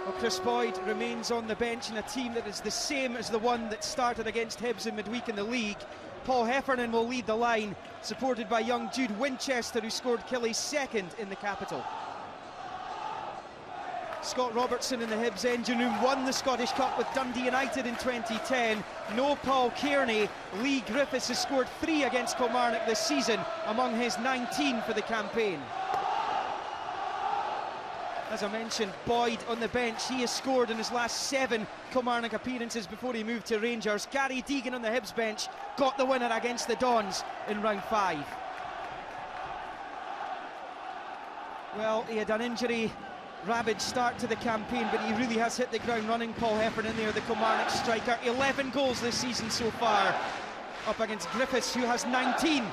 Well, Chris Boyd remains on the bench in a team that is the same as the one that started against Hibs in midweek in the league. Paul Heffernan will lead the line, supported by young Jude Winchester, who scored Killie's second in the capital. Scott Robertson in the Hibs engine room won the Scottish Cup with Dundee United in 2010. No Paul Kearney. Lee Griffiths has scored 3 against Kilmarnock this season, among his 19 for the campaign. As I mentioned, Boyd on the bench. He has scored in his last 7 Kilmarnock appearances before he moved to Rangers. Gary Deegan on the Hibs bench got the winner against the Dons in round 5. Well, he had an injury-ravaged start to the campaign, but he really has hit the ground running. Paul Heffernan there, the Kilmarnock striker. 11 goals this season so far, up against Griffiths, who has 19.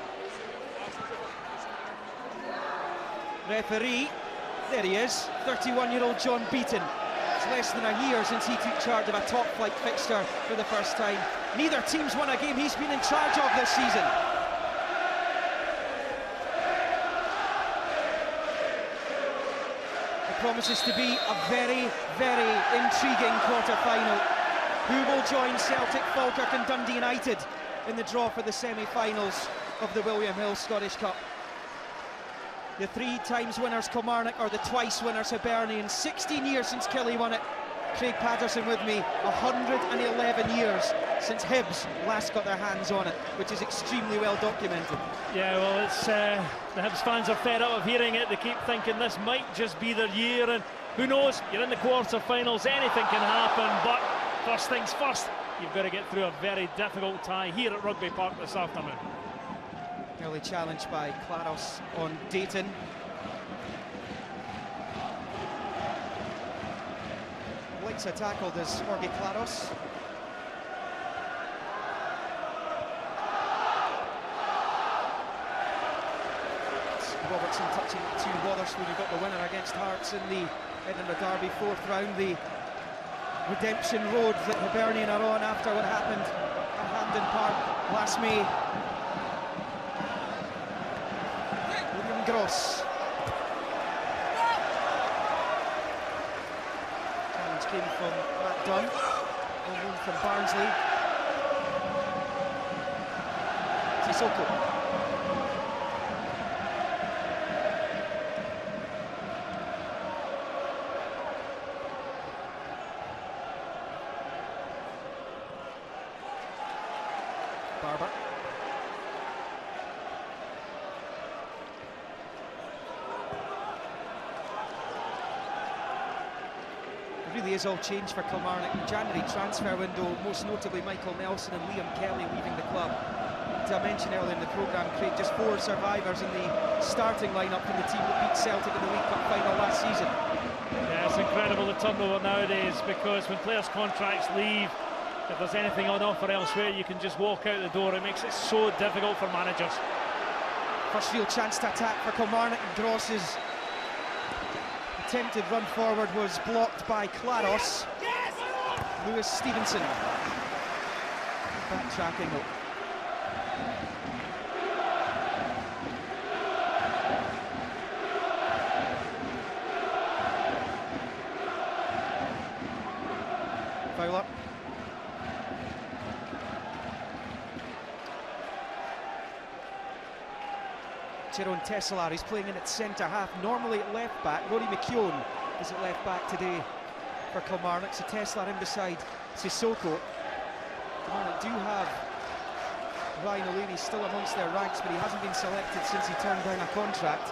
Referee, there he is, 31-year-old John Beaton. It's less than a year since he took charge of a top-flight fixture for the first time. Neither team's won a game he's been in charge of this season. It promises to be a very, very intriguing quarter-final. Who will join Celtic, Falkirk and Dundee United in the draw for the semi-finals of the William Hill Scottish Cup? The 3 times winners Kilmarnock, or the twice winners Hibernian. 16 years since Killie won it. Craig Patterson with me. 111 years since Hibs last got their hands on it, which is extremely well documented. Yeah, well, it's the Hibs fans are fed up of hearing it. They keep thinking this might just be their year, and who knows, you're in the quarter-finals, anything can happen, but first things first, you've got to get through a very difficult tie here at Rugby Park this afternoon. Early challenge by Claros on Dayton. Likes a tackle, does Jorge Claros. Robertson touching it to Wotherspoon, who got the winner against Hearts in the Edinburgh Derby 4th round. The redemption road that Hibernian are on after what happened at Hampden Park last May. Gros. Challenge came from Matt Dunn, one from Barnsley. Sissoko. Barbour. Really is all changed for Kilmarnock. January transfer window, most notably Michael Nelson and Liam Kelly leaving the club. As I mentioned earlier in the programme, Craig, just 4 survivors in the starting lineup from the team that beat Celtic in the League Cup final last season. Yeah, it's incredible the turnover nowadays, because when players' contracts leave, if there's anything on offer elsewhere, you can just walk out the door. It makes it so difficult for managers. First real chance to attack for Kilmarnock, and Gross's attempted run forward was blocked by Claros. Lewis Stevenson backtracking. Fowler. Tyrone Tesselaar, he's playing in at centre half, normally at left back. Rory McKeown is at left back today for Kilmarnock, so Tesselaar in beside Sissoko. Kilmarnock do have Ryan O'Leary still amongst their ranks, but he hasn't been selected since he turned down a contract.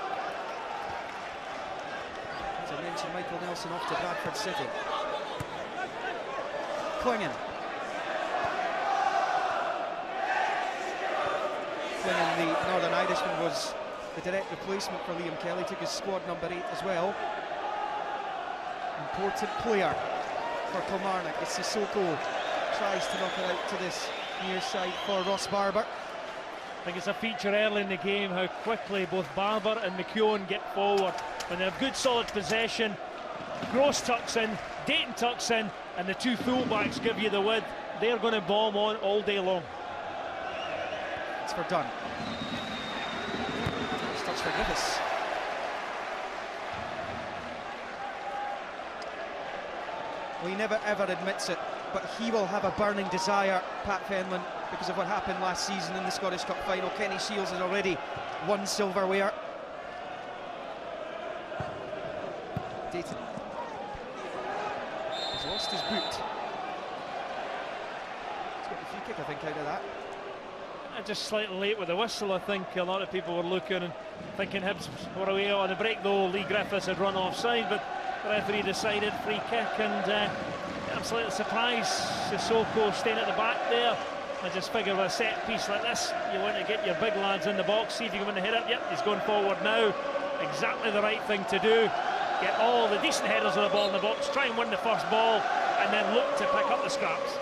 As I mentioned, Michael Nelson off to Bradford City. Clingan. Clingan, the Northern Irishman, was the direct replacement for Liam Kelly, took his squad number 8 as well. Important player for Kilmarnock as Sissoko tries to knock it out to this near side for Ross Barbour. I think it's a feature early in the game how quickly both Barbour and McKeown get forward. When they have good solid possession, Gros tucks in, Dayton tucks in, and the 2 fullbacks give you the width. They're going to bomb on all day long. It's for Dunn. Touch for Griffiths. Well, he never ever admits it, but he will have a burning desire, Pat Fenlon, because of what happened last season in the Scottish Cup final. Kenny Shiels has already won silverware. Dayton has lost his boot. He's got the free kick, I think, out of that. Just slightly late with the whistle. I think a lot of people were looking and thinking Hibs were away on the break, though Lee Griffiths had run offside, but the referee decided free kick, and I'm slightly surprised Sissoko staying at the back there. I just figure with a set piece like this, you want to get your big lads in the box, see if you can win the header. Yep, he's going forward now. Exactly the right thing to do. Get all the decent headers of the ball in the box, try and win the first ball, and then look to pick up the scraps.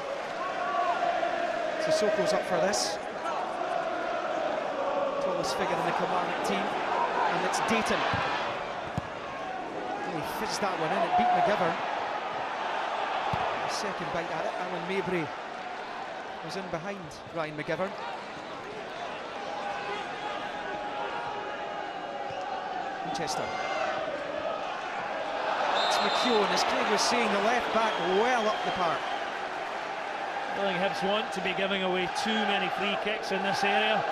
Sissoko's up for this. Tallest figure in the Kilmarnock team, and it's Dayton. Oh, he fizzed that one in, it beat McGovern. Second bite at it, Alan Mabry was in behind Ryan McGovern. Winchester. It's McKeown, as Craig was saying, the left back well up the park. I think Hibs want to be giving away too many free kicks in this area.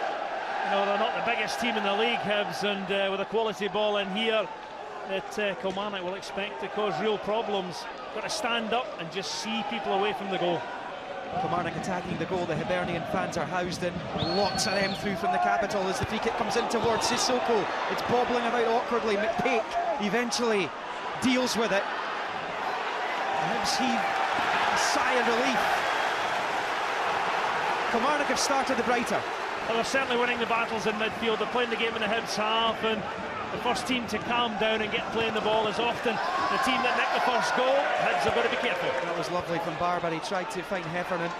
You know, they're not the biggest team in the league, Hibs, and with a quality ball in here that Kilmarnock will expect to cause real problems. Got to stand up and just see people away from the goal. Kilmarnock attacking the goal the Hibernian fans are housed in. Lots of them through from the capital as the free kick comes in towards Sissoko. It's bobbling about awkwardly. McPake eventually deals with it. Hibs heave a sigh of relief. Kilmarnock have started the brighter. Well, they're certainly winning the battles in midfield. They're playing the game in the Hibs half, and the first team to calm down and get playing the ball is often the team that nicked the first goal. Hibs have got to be careful. That was lovely from Barbour. He tried to find Heffernan.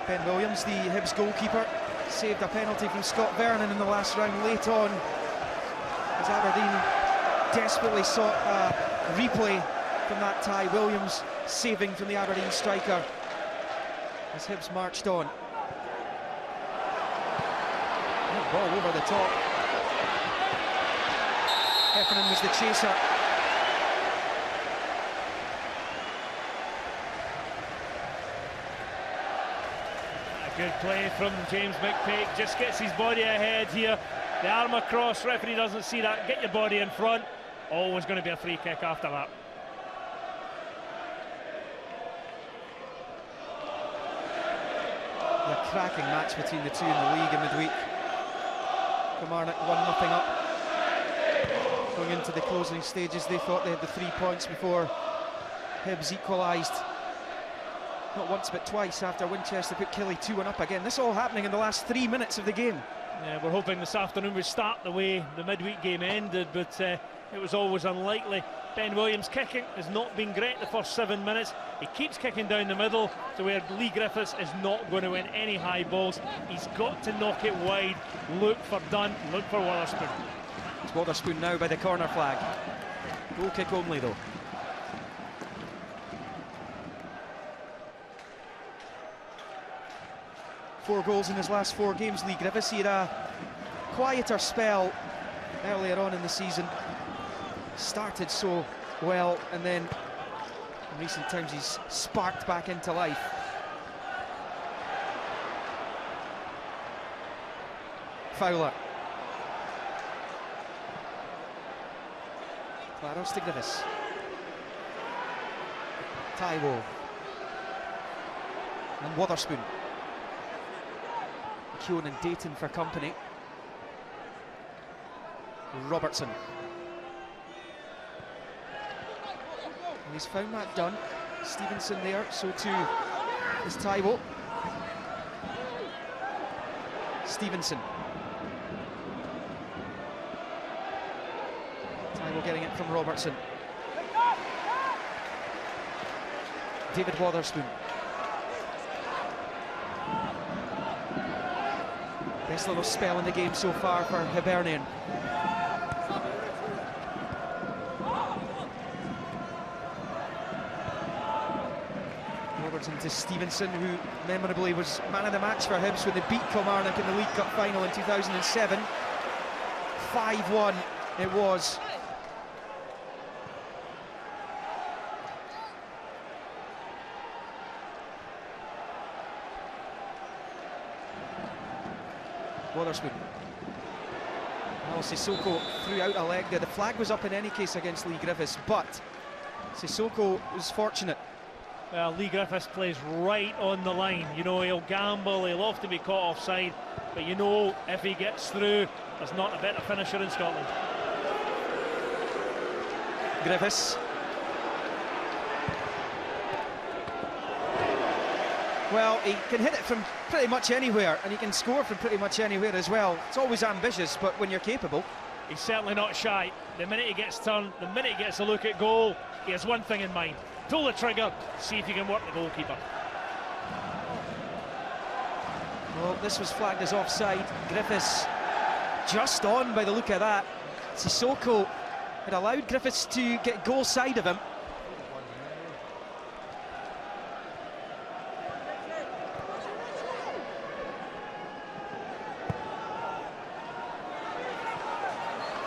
Ben Williams, the Hibs goalkeeper, saved a penalty from Scott Vernon in the last round late on, as Aberdeen desperately sought a replay from that tie. Williams saving from the Aberdeen striker as Hibs marched on. Ball over the top. Heffernan was the chaser. A good play from James McPake, just gets his body ahead here. The arm across, referee doesn't see that. Get your body in front. Always going to be a free kick after that. A cracking match between the two in the league in midweek. Kilmarnock 1-0 up. Going into the closing stages, they thought they had the 3 points before Hibs equalised. Not once but twice after Winchester put Killie 2-1 up again. This all happening in the last 3 minutes of the game. Yeah, we're hoping this afternoon would start the way the midweek game ended, but it was always unlikely. Ben Williams kicking has not been great the first 7 minutes. He keeps kicking down the middle to where Lee Griffiths is not going to win any high balls. He's got to knock it wide. Look for Dunn, look for Wotherspoon. It's Wotherspoon now by the corner flag. Goal kick only though. Four goals in his last 4 games, Lee Griffiths. He had a quieter spell earlier on in the season. Started so well, and then in recent times he's sparked back into life. Fowler. Claros to Griffiths. Taiwo. And Wotherspoon. McKeown and Dayton for company. Robertson. And he's found that done. Stevenson there, so too is Taiwo. Stevenson. Taiwo getting it from Robertson. David Wotherspoon. Best little spell in the game so far for Hibernian. Robertson to Stevenson, who memorably was man of the match for Hibs when they beat Kilmarnock in the League Cup final in 2007. 5-1 it was. Wotherspoon. Well, Sissoko threw out a leg there. The flag was up in any case against Leigh Griffiths, but Sissoko was fortunate. Well, Leigh Griffiths plays right on the line. You know, he'll gamble, he'll often be caught offside, but you know, if he gets through, there's not a better finisher in Scotland. Griffiths. Well, he can hit it from pretty much anywhere, and he can score from pretty much anywhere as well. It's always ambitious, but when you're capable. He's certainly not shy. The minute he gets turned, the minute he gets a look at goal, he has one thing in mind. Pull the trigger, see if you can work the goalkeeper. Well, this was flagged as offside. Griffiths just on by the look of that. Sissoko had allowed Griffiths to get goal side of him.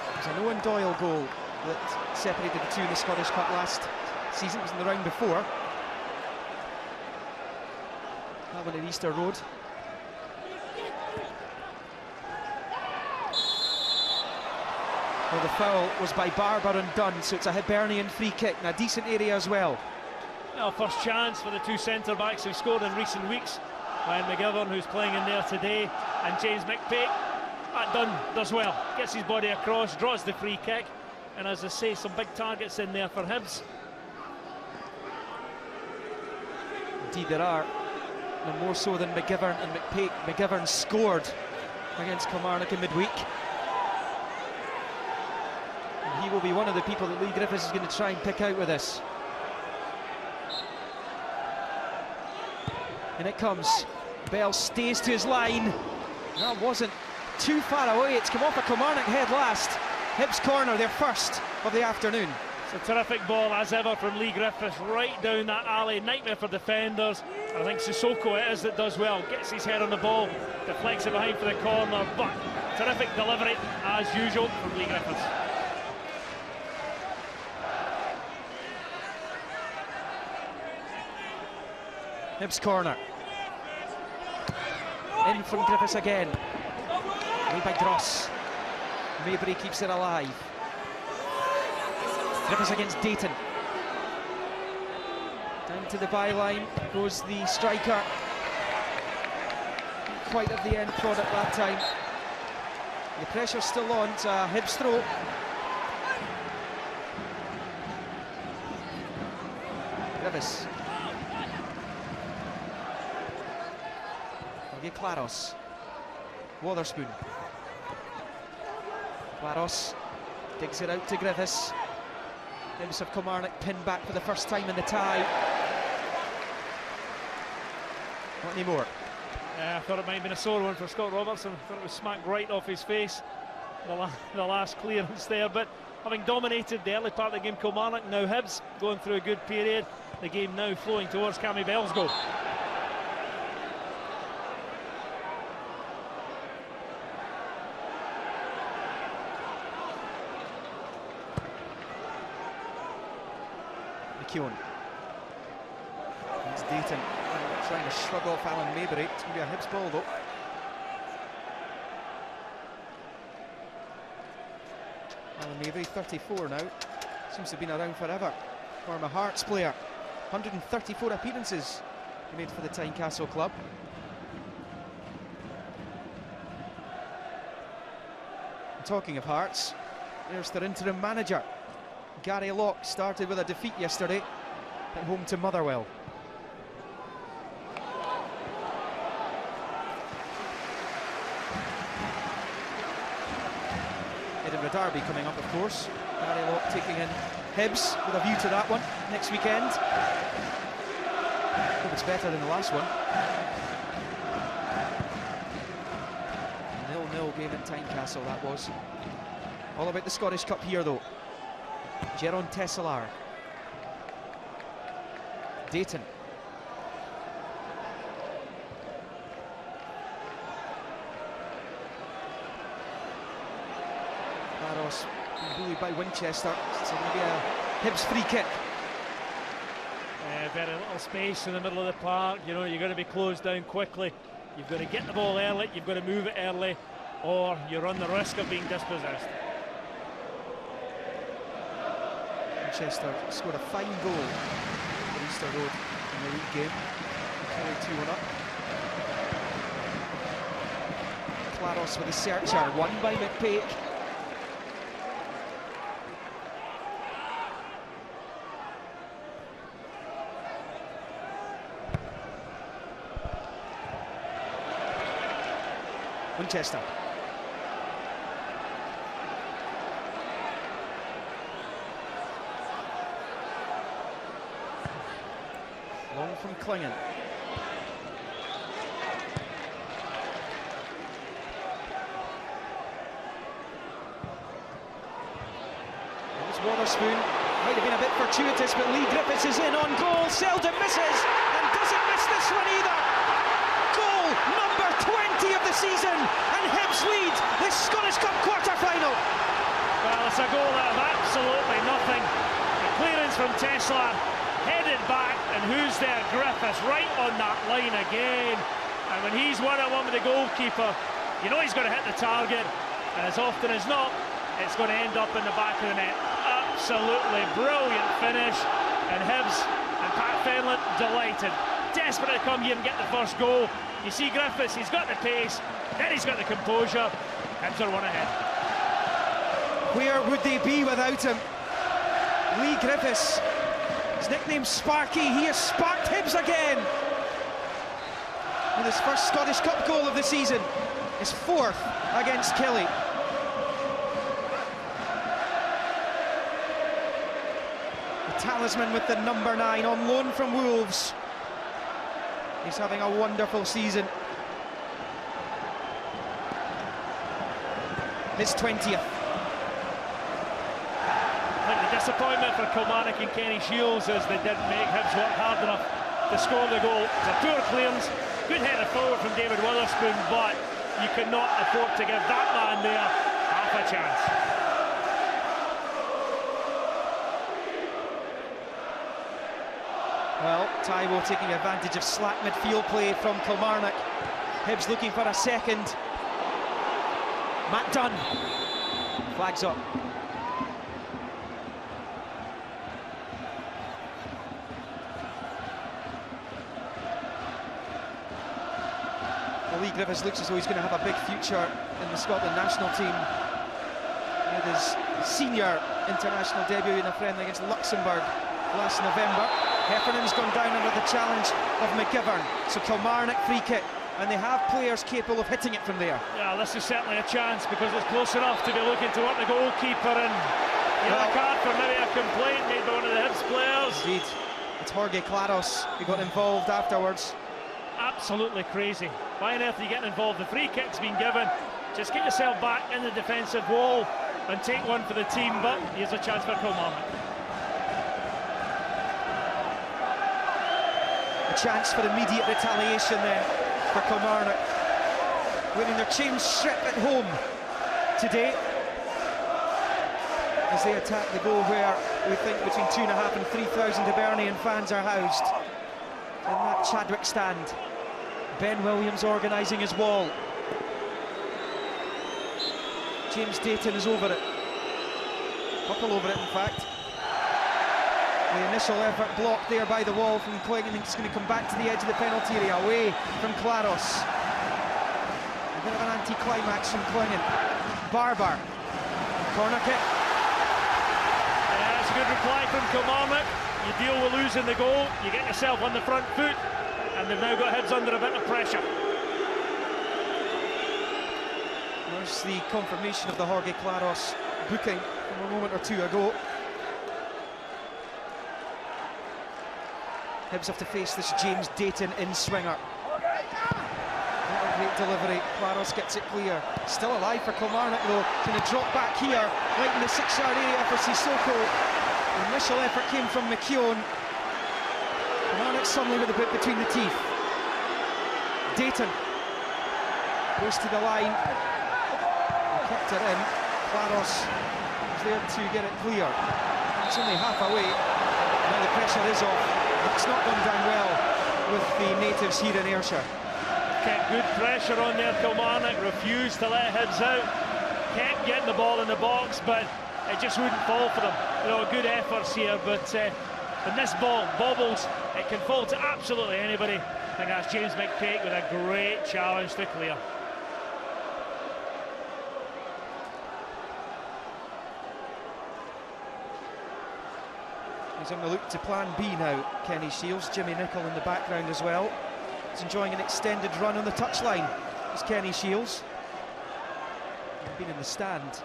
It was an Owen Doyle goal that separated the two in the Scottish Cup last season. It was in the round before. That one at Easter Road. Well, the foul was by Barbour and Dunn, so it's a Hibernian free kick and a decent area as well. Well, first chance for the two centre-backs who've scored in recent weeks. Ryan McKeown, who's playing in there today, and James McPake. That Dunn does well, gets his body across, draws the free kick, and as I say, some big targets in there for Hibs. Indeed there are, and more so than McGivern and McPake. McGivern scored against Kilmarnock in midweek. And he will be one of the people that Leigh Griffiths is going to try and pick out with this. And it comes. Bell stays to his line. That wasn't too far away. It's come off a Kilmarnock head last. Hibs corner, their first of the afternoon. It's a terrific ball as ever from Leigh Griffiths, right down that alley. Nightmare for defenders. I think Sissoko it is that does well. Gets his head on the ball, deflects it behind for the corner, but terrific delivery as usual from Leigh Griffiths. Hibs corner. In from Griffiths again. Made by Gros. Maybury keeps it alive. Griffiths against Dayton. Down to the byline goes the striker. Quite at the end product that time. The pressure's still on. It's a Hibs throw. Griffiths. Claros. Wotherspoon. Claros digs it out to Griffiths. Hibs have Kilmarnock pinned back for the first time in the tie. Not anymore. Yeah, I thought it might have been a sore one for Scott Robertson. I thought it was smacked right off his face, the last clearance there. But having dominated the early part of the game, Kilmarnock, now Hibs going through a good period. The game now flowing towards Cammy Bell's goal. McKeown. It's Dayton trying to shrug off Alan Maybury. It's going to be a Hibs ball though. Alan Maybury, 34 now. Seems to have been around forever. Former Hearts player. 134 appearances he made for the Tynecastle club. And talking of Hearts, there's their interim manager. Gary Locke started with a defeat yesterday at home to Motherwell. Edinburgh Derby coming up, of course. Gary Locke taking in Hibs with a view to that one next weekend. Hope it's better than the last one. 0-0 game at Tynecastle, that was. All about the Scottish Cup here, though. Tesselaar. Dayton. Claros bullied by Winchester, so maybe a Hibs free kick. Very little space in the middle of the park. You know, you're going to be closed down quickly. You've got to get the ball early, you've got to move it early, or you run the risk of being dispossessed. Winchester scored a fine goal for Easter Road in the league game. Killie 2-1 up. Claros with the searcher, won by McKeown. Winchester. Long from Clingan. Waterspoon, might have been a bit fortuitous, but Lee Griffiths is in on goal. Seldom misses, and doesn't miss this one either. Goal number 20 of the season, and Hibs lead this Scottish Cup quarter-final. Well, it's a goal out of absolutely nothing. The clearance from Tesselaar, headed back, and who's there? Griffiths, right on that line again. And when he's one-on-one with the goalkeeper, you know he's going to hit the target, and as often as not, it's going to end up in the back of the net. Absolutely brilliant finish, and Hibs and Pat Fenlon delighted. Desperate to come here and get the first goal. You see Griffiths, he's got the pace, then he's got the composure. Hibs are one ahead. Where would they be without him? Lee Griffiths, his nickname Sparky, he has sparked Hibs again. With his first Scottish Cup goal of the season, his fourth against Killie. Talisman with the number 9 on loan from Wolves. He's having a wonderful season. His 20th. I think the disappointment for Kilmarnock and Kenny Shields is they didn't make Hibs work hard enough to score the goal. It's a poor clearance, good header forward from David Witherspoon, but you cannot afford to give that man there half a chance. Well, Taiwo taking advantage of slack midfield play from Kilmarnock. Hibs looking for a second. Matt Dunn flags up. Well, Lee Griffiths looks as though he's going to have a big future in the Scotland national team. He had his senior international debut in a friendly against Luxembourg last November. Heffernan's gone down under the challenge of McKeown, so Kilmarnock free kick, and they have players capable of hitting it from there. Yeah, this is certainly a chance because it's close enough to be looking to work the goalkeeper, and yellow card for maybe a complaint made by one of the Hibs players. Indeed, it's Jorge Claros who got involved afterwards. Absolutely crazy. Why on earth are you getting involved? The free kick's been given. Just get yourself back in the defensive wall and take one for the team, but here's a chance for Kilmarnock. Chance for immediate retaliation there for Kilmarnock, winning their change strip at home today as they attack the goal where we think between 2,500 and 3,000 Hibernian fans are housed in that Chadwick stand. Ben Williams organising his wall. James Dayton is over it, couple over it in fact. The initial effort blocked there by the wall from Clingan. It's going to come back to the edge of the penalty area, away from Claros. A bit of an anti-climax from Clingan. Barbour, corner kick. Yeah, that's a good reply from Kilmarnock. You deal with losing the goal, you get yourself on the front foot, and they've now got Hibs under a bit of pressure. There's the confirmation of the Jorge Claros booking from a moment or two ago. Hibs have to face this James Dayton in-swinger. What a great delivery. Claros gets it clear. Still alive for Kilmarnock though. Going to drop back here, right in the 6-yard area for Sissoko. The initial effort came from McKeown. Kilmarnock suddenly with a bit between the teeth. Dayton goes to the line. He kept it in. Claros He's there to get it clear. It's only half away. Now the pressure is off. It's not gone down well with the natives here in Ayrshire. Kept good pressure on there, Kilmarnock, refused to let Hibs out. Kept getting the ball in the box, but it just wouldn't fall for them. You know, good efforts here, but when this ball bobbles, it can fall to absolutely anybody. I think that's James McKeown with a great challenge to clear. He's on the look to plan B now, Kenny Shiels. Jimmy Nicholl in the background as well. He's enjoying an extended run on the touchline. It's Kenny Shiels. He's been in the stand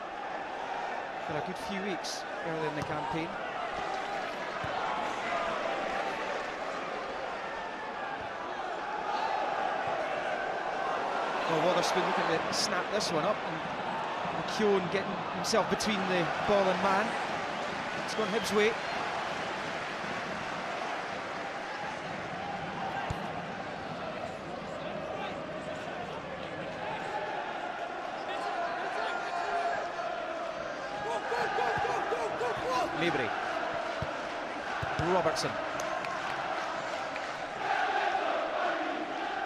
for a good few weeks early in the campaign. Well, Wotherspoon looking to snap this one up, and McKeown getting himself between the ball and man. It's gone Hibs' way. Mabry. Robertson.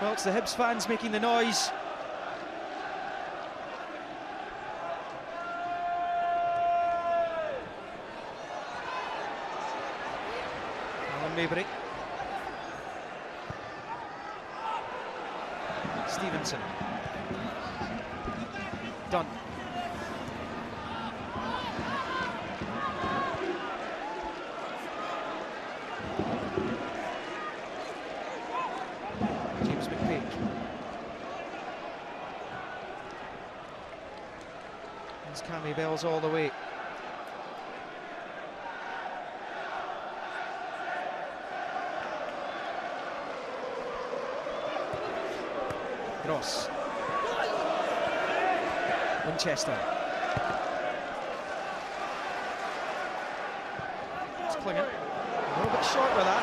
Well, it's the Hibs fans making the noise. Alan Mabry. Stevenson. Dunn. Cammy Bells all the way. Gros. Winchester. It's Clingan. A little bit short with that.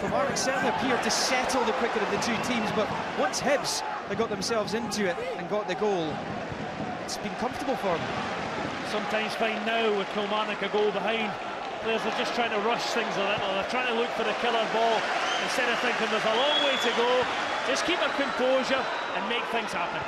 Kilmarnock certainly appeared to settle the quicker of the two teams, but once Hibs they got themselves into it and got the goal, it's been comfortable for them. Sometimes find now with Kilmarnock a goal behind, players are just trying to rush things a little. They're trying to look for the killer ball instead of thinking there's a long way to go. Just keep a composure and make things happen.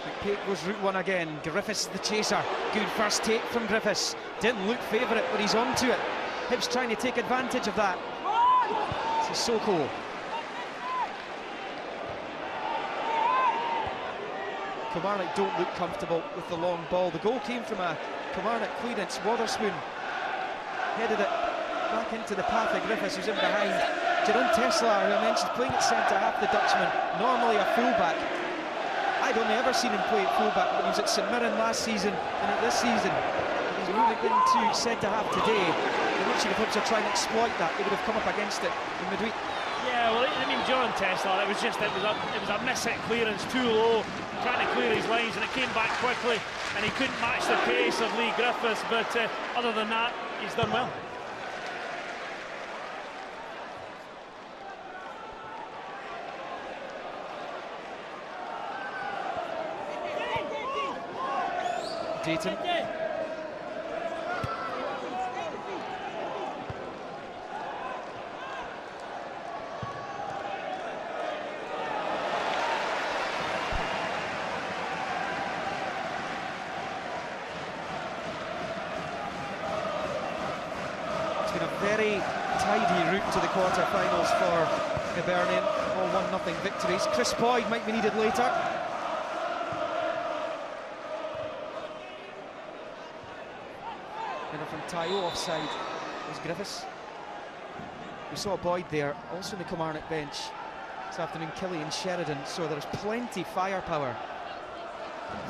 McPake goes route one again. Griffiths the chaser. Good first take from Griffiths. Didn't look favourite, but he's on to it. Hibs trying to take advantage of that. Sissoko. Kilmarnock don't look comfortable with the long ball. The goal came from a Kilmarnock clearance. Wotherspoon headed it back into the path of Griffiths, who's in behind. Tesselaar, who I mentioned, playing at centre-half, the Dutchman, normally a full-back. I'd only ever seen him play at full-back when he was at St Mirren last season and at this season. He's moving into centre-half today. I'm not sure if Hibs are trying to exploit that. They would have come up against it in midweek. Yeah, well, I mean, John Tesselaar, it was a miss-hit clearance, too low, trying to clear his lines, and it came back quickly, and he couldn't match the pace of Lee Griffiths, but other than that, he's done well. Dayton. It's been a very tidy route to the quarter-finals for Heffernan. All 1-0 victories. Chris Boyd might be needed later. From Tayo offside was Griffiths. We saw Boyd there, also in the Kilmarnock bench this afternoon. Killie and Sheridan, so there's plenty firepower.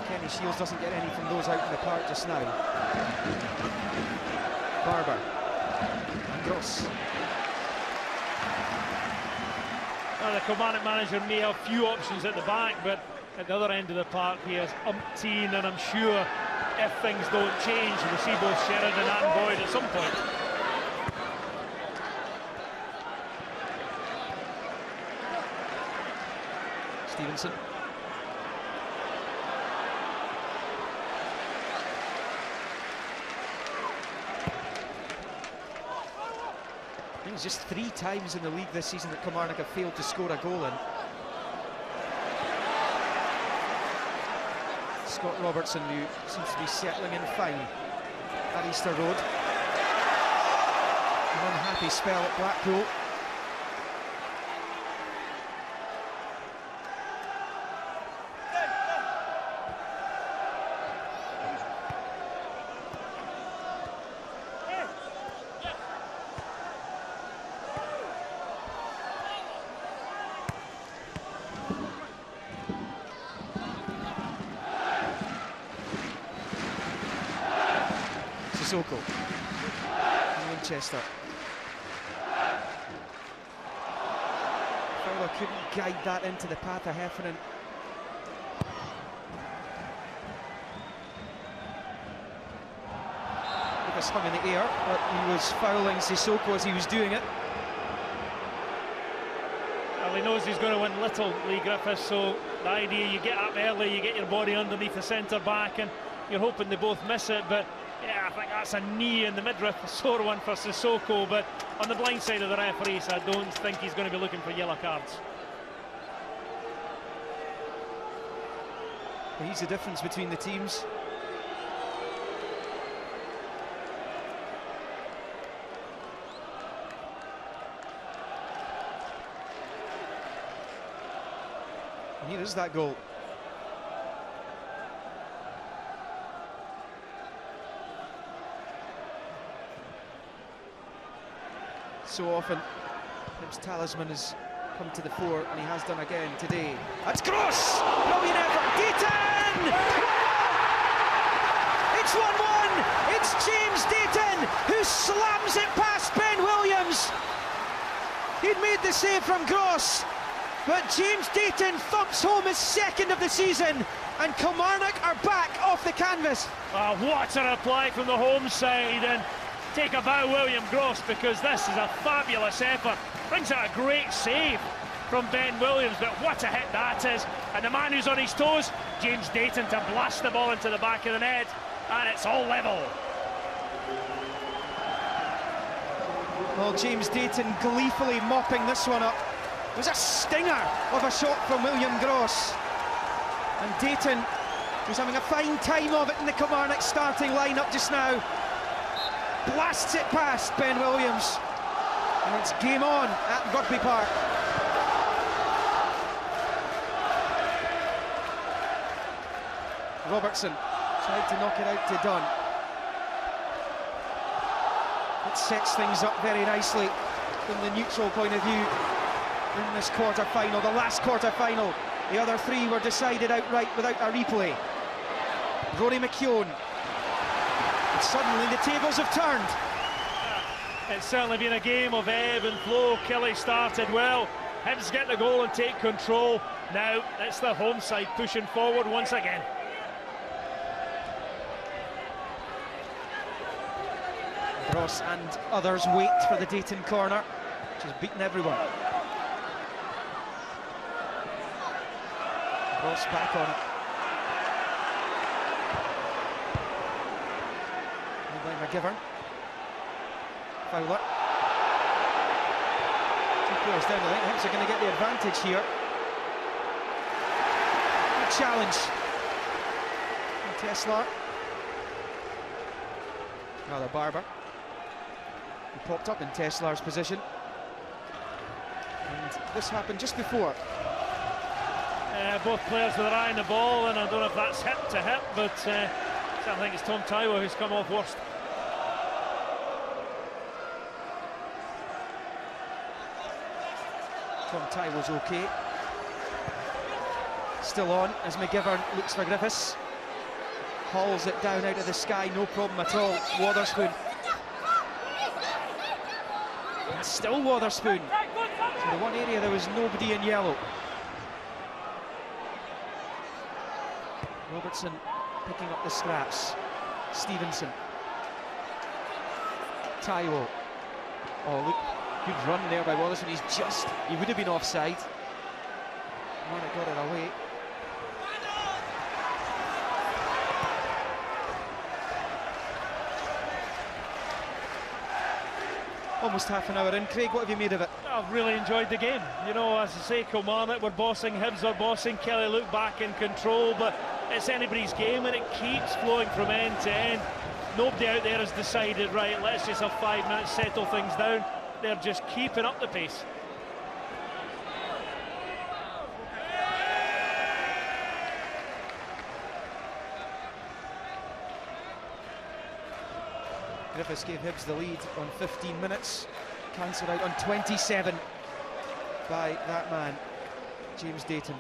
Kenny Shiels doesn't get any from those out in the park just now. Barbour and Gros. Well, the Kilmarnock manager may have few options at the back, but at the other end of the park he has umpteen, and I'm sure if things don't change, we'll see both Sheridan and Boyd at some point. Stevenson. I think it's just 3 times in the league this season that Kilmarnock have failed to score a goal in. Scott Robertson, who seems to be settling in fine at Easter Road. An unhappy spell at Blackpool. Sissoko, Winchester. Fowler couldn't guide that into the path of Heffernan. Griffiths hung in the air, but he was fouling Sissoko as he was doing it. Well, he knows he's going to win little, Lee Griffiths, so the idea you get up early, you get your body underneath the centre back, and you're hoping they both miss it, but yeah, I think that's a knee in the midriff, a sore one for Sissoko, but on the blind side of the referee, so I don't think he's going to be looking for yellow cards. He's the difference between the teams. And here is that goal. So often, Hibs' talisman has come to the fore, and he has done again today. That's Gros! Brilliant effort, Dayton! It's 1-1! It's James Dayton who slams it past Ben Williams! He'd made the save from Gros, but James Dayton thumps home his second of the season, and Kilmarnock are back off the canvas. Oh, what a reply from the home side, and take a bow, William Gros, because this is a fabulous effort. Brings out a great save from Ben Williams, but what a hit that is. And the man who's on his toes, James Dayton, to blast the ball into the back of the net, and it's all level. Well, James Dayton gleefully mopping this one up. It was a stinger of a shot from William Gros. And Dayton, who's having a fine time of it in the Kilmarnock starting lineup just now, blasts it past Ben Williams, and it's game on at Rugby Park. Robertson tried to knock it out to Dunn. It sets things up very nicely from the neutral point of view in this quarter-final, the last quarter-final. The other 3 were decided outright without a replay. Rory McKeown. And suddenly the tables have turned. It's certainly been a game of ebb and flow. Killie started well. Hibs get the goal and take control. Now it's the home side pushing forward once again. Gros and others wait for the Dayton corner, which has beaten everyone. Gros back on it. By McKeown. Fowler. 2 players down the lane. Hibs are going to get the advantage here. Good challenge from Tesselaar. Rather Barbour. He popped up in Tesselaar's position. And this happened just before. Both players with their eye on the ball, and I don't know if that's hip to hip, but I think it's Tom Taiwo who's come off worst. Tom Taiwo's okay. Still on as McKeown looks for Griffiths. Hauls it down out of the sky, no problem at all. Wotherspoon. And still Wotherspoon. So the one area there was nobody in yellow. Robertson picking up the scraps. Stevenson. Taiwo. Oh, look, good run there by Wotherspoon. He would have been offside. Kilmarnock got it away. Almost half an hour in. Craig, what have you made of it? I've really enjoyed the game. You know, as I say, Kilmarnock were bossing, Hibs were bossing, Killie looked back in control, but it's anybody's game and it keeps flowing from end to end. Nobody out there has decided, right, let's just have 5 minutes, settle things down. They're just keeping up the pace. Griffiths gave Hibs the lead on 15 minutes, cancelled out on 27 by that man, James Dayton.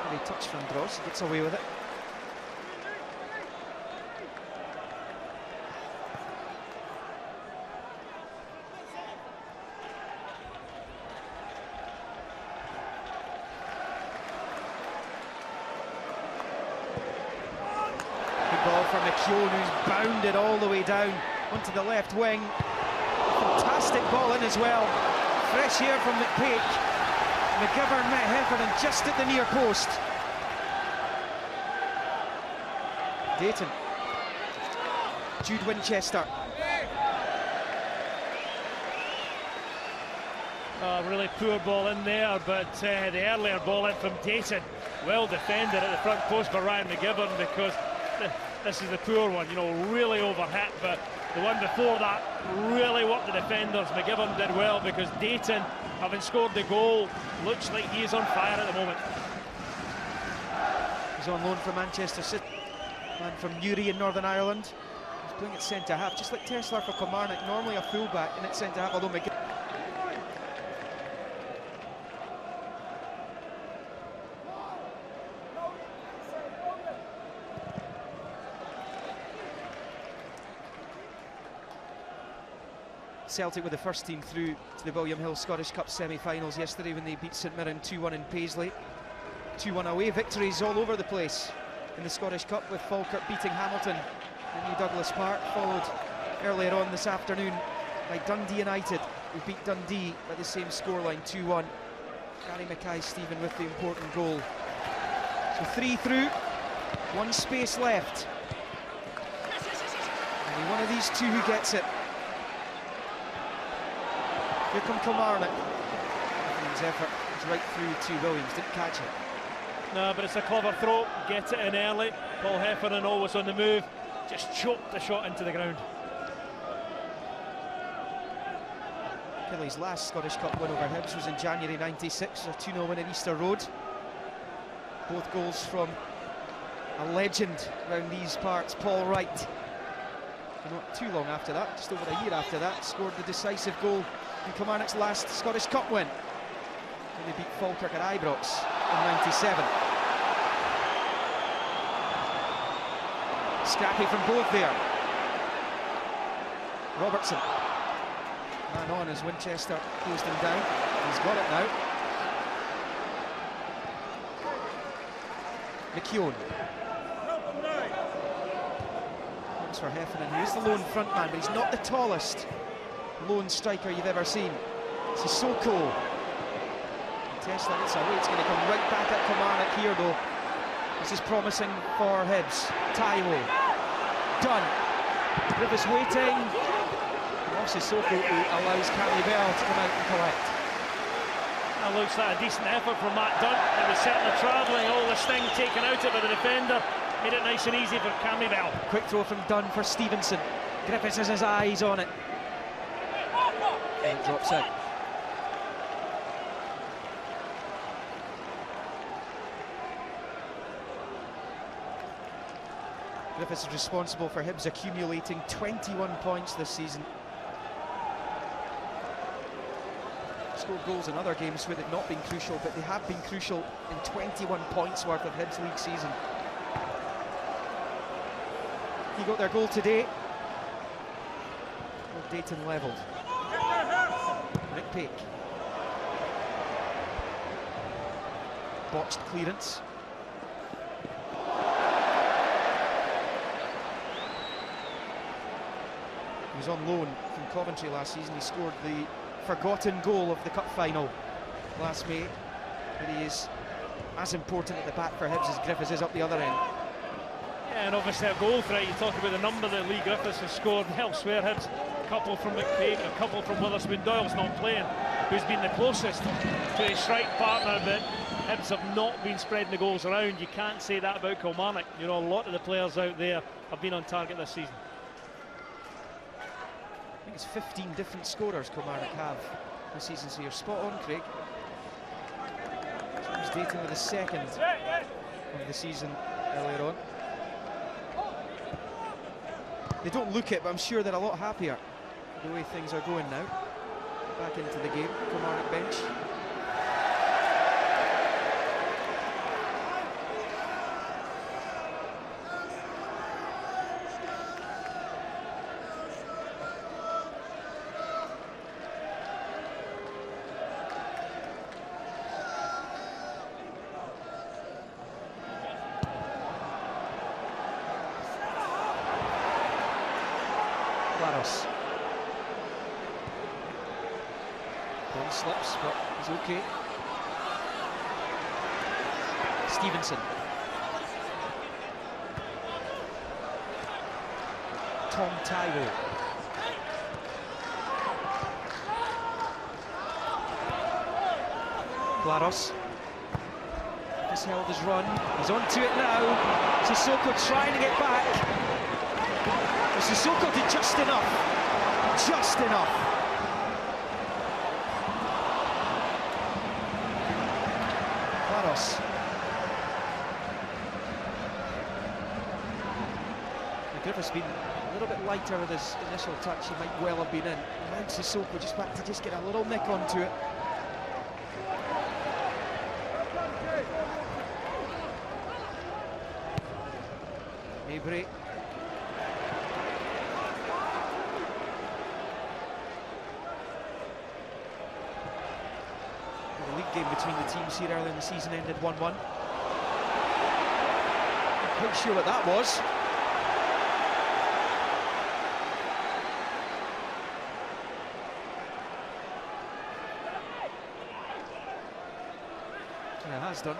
Really touch from Gros, he gets away with it. Ball for McKeown, who's bounded all the way down onto the left wing. Fantastic ball in as well. Fresh air from McPake. McGovern met Heffernan just at the near post. Dayton. Jude Winchester. Really poor ball in there, but the earlier ball in from Dayton, well defended at the front post by Ryan McGovern, because this is the poor one, you know, really overhit, but the one before that really worked the defenders. McGovern did well, because Dayton, having scored the goal, looks like he is on fire at the moment. He's on loan from Manchester City, man from Newry in Northern Ireland. He's playing at centre-half, just like Tesselaar for Kilmarnock, normally a full-back and at centre-half, although McGovern... Celtic with the first team through to the William Hill Scottish Cup semi-finals yesterday when they beat St Mirren 2-1 in Paisley. 2-1 away, victories all over the place in the Scottish Cup, with Falkirk beating Hamilton at New Douglas Park, followed earlier on this afternoon by Dundee United, who beat Dundee by the same scoreline, 2-1. Gary Mackay-Stephen with the important goal. So 3 through, 1 space left. Only one of these two who gets it. Here come Kilmarnock. His effort was right through to Williams, didn't catch it. No, but it's a clever throw, get it in early. Paul Heffernan always on the move, just choked the shot into the ground. Killie's last Scottish Cup win over Hibs was in January '96, a 2-0 win at Easter Road. Both goals from a legend around these parts, Paul Wright. And not too long after that, just over a year after that, scored the decisive goal in Kilmarnock's last Scottish Cup win, when they beat Falkirk at Ibrox in '97. Scrappy from both there. Robertson. Man on as Winchester closed him down. He's got it now. McKeown. Looks for Heffernan, who is the lone front man, but he's not the tallest lone striker you've ever seen. Sissoko. Tesselaar gets away, it's going to come right back at Kilmarnock here though. This is promising for Hibs. Taiwo. Done. Griffiths waiting. Sissoko, who allows Callie to come out and collect. That looks like a decent effort from Matt Dunn. It was certainly travelling, all the sting taken out of it by the defender. Made it nice and easy for Cammy Bell. Quick throw from Dunn for Stevenson. Griffiths has his eyes on it. And it drops out. Griffiths is responsible for Hibs accumulating 21 points this season. Scored goals in other games where they've not been crucial, but they have been crucial in 21 points worth of Hibs league season. He got their goal today. Well, Dayton levelled. McPake. Botched clearance. He was on loan from Coventry last season. He scored the forgotten goal of the cup final last May, but he is as important at the back for Hibs as Griffiths is up the other end. Yeah, and obviously a goal threat. You talk about the number that Lee Griffiths has scored elsewhere. Hibs, a couple from McKeown, a couple from Witherspoon. Doyle's not playing, who's been the closest to his strike partner, but Hibs have not been spreading the goals around. You can't say that about Kilmarnock. You know, a lot of the players out there have been on target this season. I think it's 15 different scorers Kilmarnock have this season, so you're spot on, Craig. James Dayton with the second of the season earlier on. They don't look it, but I'm sure they're a lot happier the way things are going now. Back into the game, Kilmarnock bench. Ball slips, but he's okay. Stevenson. Tom Taiwo. Claros. Just held his run. He's onto it now. Sissoko trying to get back. But Sissoko did just enough. Just enough. Claros. Griffiths been a little bit lighter with his initial touch. He might well have been in. Now Sissoko just back to just get a little nick onto it. Mabry. The league game between the teams here earlier in the season ended 1-1. I'm quite sure what that was. And it has done.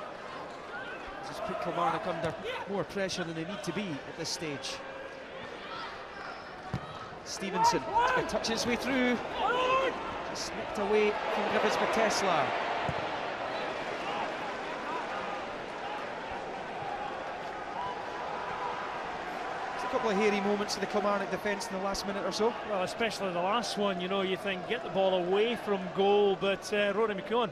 Just put Kilmarnock under more pressure than they need to be at this stage. Stevenson touches his way through. Just snipped away from Griffiths for Tesselaar. There's a couple of hairy moments of the Kilmarnock defence in the last minute or so. Well, especially the last one, you know, you think get the ball away from goal, but McKeown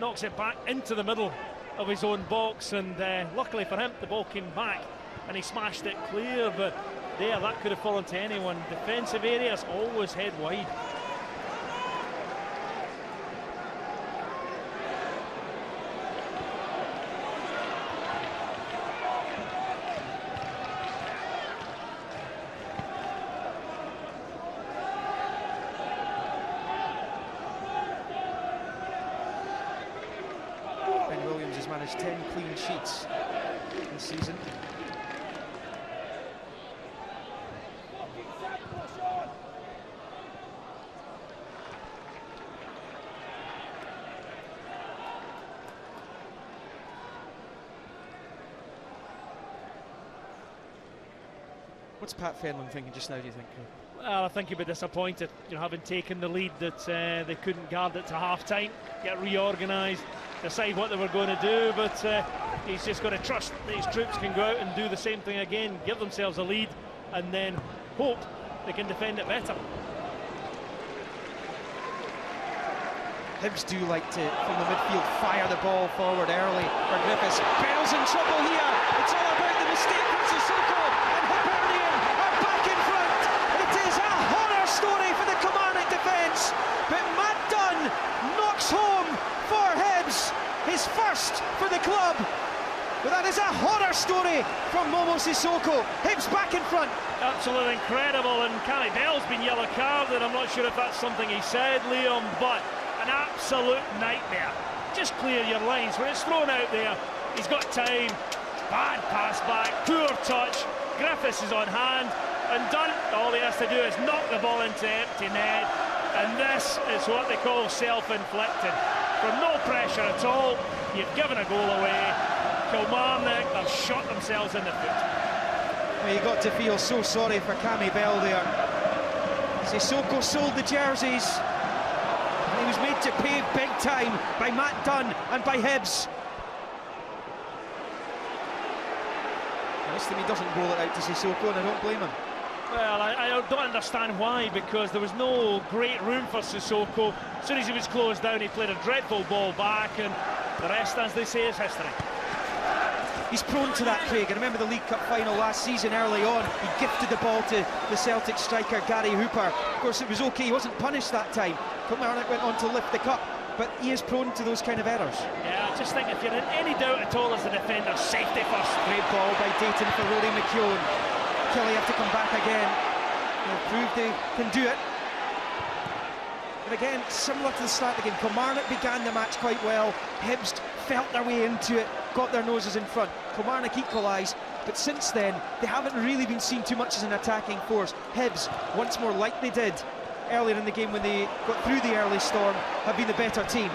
knocks it back into the middle of his own box, and luckily for him the ball came back and he smashed it clear, but there, that could have fallen to anyone. Defensive areas always head wide. Managed 10 clean sheets this season. What's Pat Fenlon thinking just now, do you think? Well, I think he'd be disappointed, you know, having taken the lead, that they couldn't guard it to half-time, get reorganised, decide what they were going to do, but he's just got to trust that his troops can go out and do the same thing again, give themselves a lead, and then hope they can defend it better. Hibs do like to, from the midfield, fire the ball forward early for Griffiths. Bell's in trouble here. It's all about the mistake from Sissoko, and Heffernan are back in front. It is a horror story for the Kilmarnock defence, but Matt Dunn knocks home for Hibs, his first for the club. But that is a horror story from Momo Sissoko. Hibs back in front. Absolutely incredible, and Callie Bell's been yellow carded. I'm not sure if that's something he said, Liam, but an absolute nightmare. Just clear your lines. When it's thrown out there, he's got time. Bad pass back, poor touch. Griffiths is on hand, and Dunn, all he has to do is knock the ball into empty net, And this is what they call self-inflicted. From no pressure at all, you've given a goal away. Kilmarnock have shot themselves in the foot. Well, you got to feel so sorry for Cammy Bell there. Sissoko sold the jerseys, and he was made to pay big time by Matt Dunn and by Hibs. This time he doesn't bowl it out to Sissoko, and I don't blame him. Well, I don't understand why, because there was no great room for Sissoko. As soon as he was closed down, he played a dreadful ball back, and the rest, as they say, is history. He's prone to that, Craig. I remember the League Cup final last season early on. He gifted the ball to the Celtic striker, Gary Hooper. Of course, it was OK, he wasn't punished that time. Kilmarnock went on to lift the cup, but he is prone to those kind of errors. Yeah, I just think if you're in any doubt at all as a defender, safety first. Great ball by Dayton for Rory McKeown. Killie have to come back again. They've proved they can do it. But again, similar to the start of the game, Kilmarnock began the match quite well. Hibs felt their way into it, got their noses in front. Kilmarnock equalised, but since then, they haven't really been seen too much as an attacking force. Hibs, once more like they did earlier in the game when they got through the early storm, have been the better team.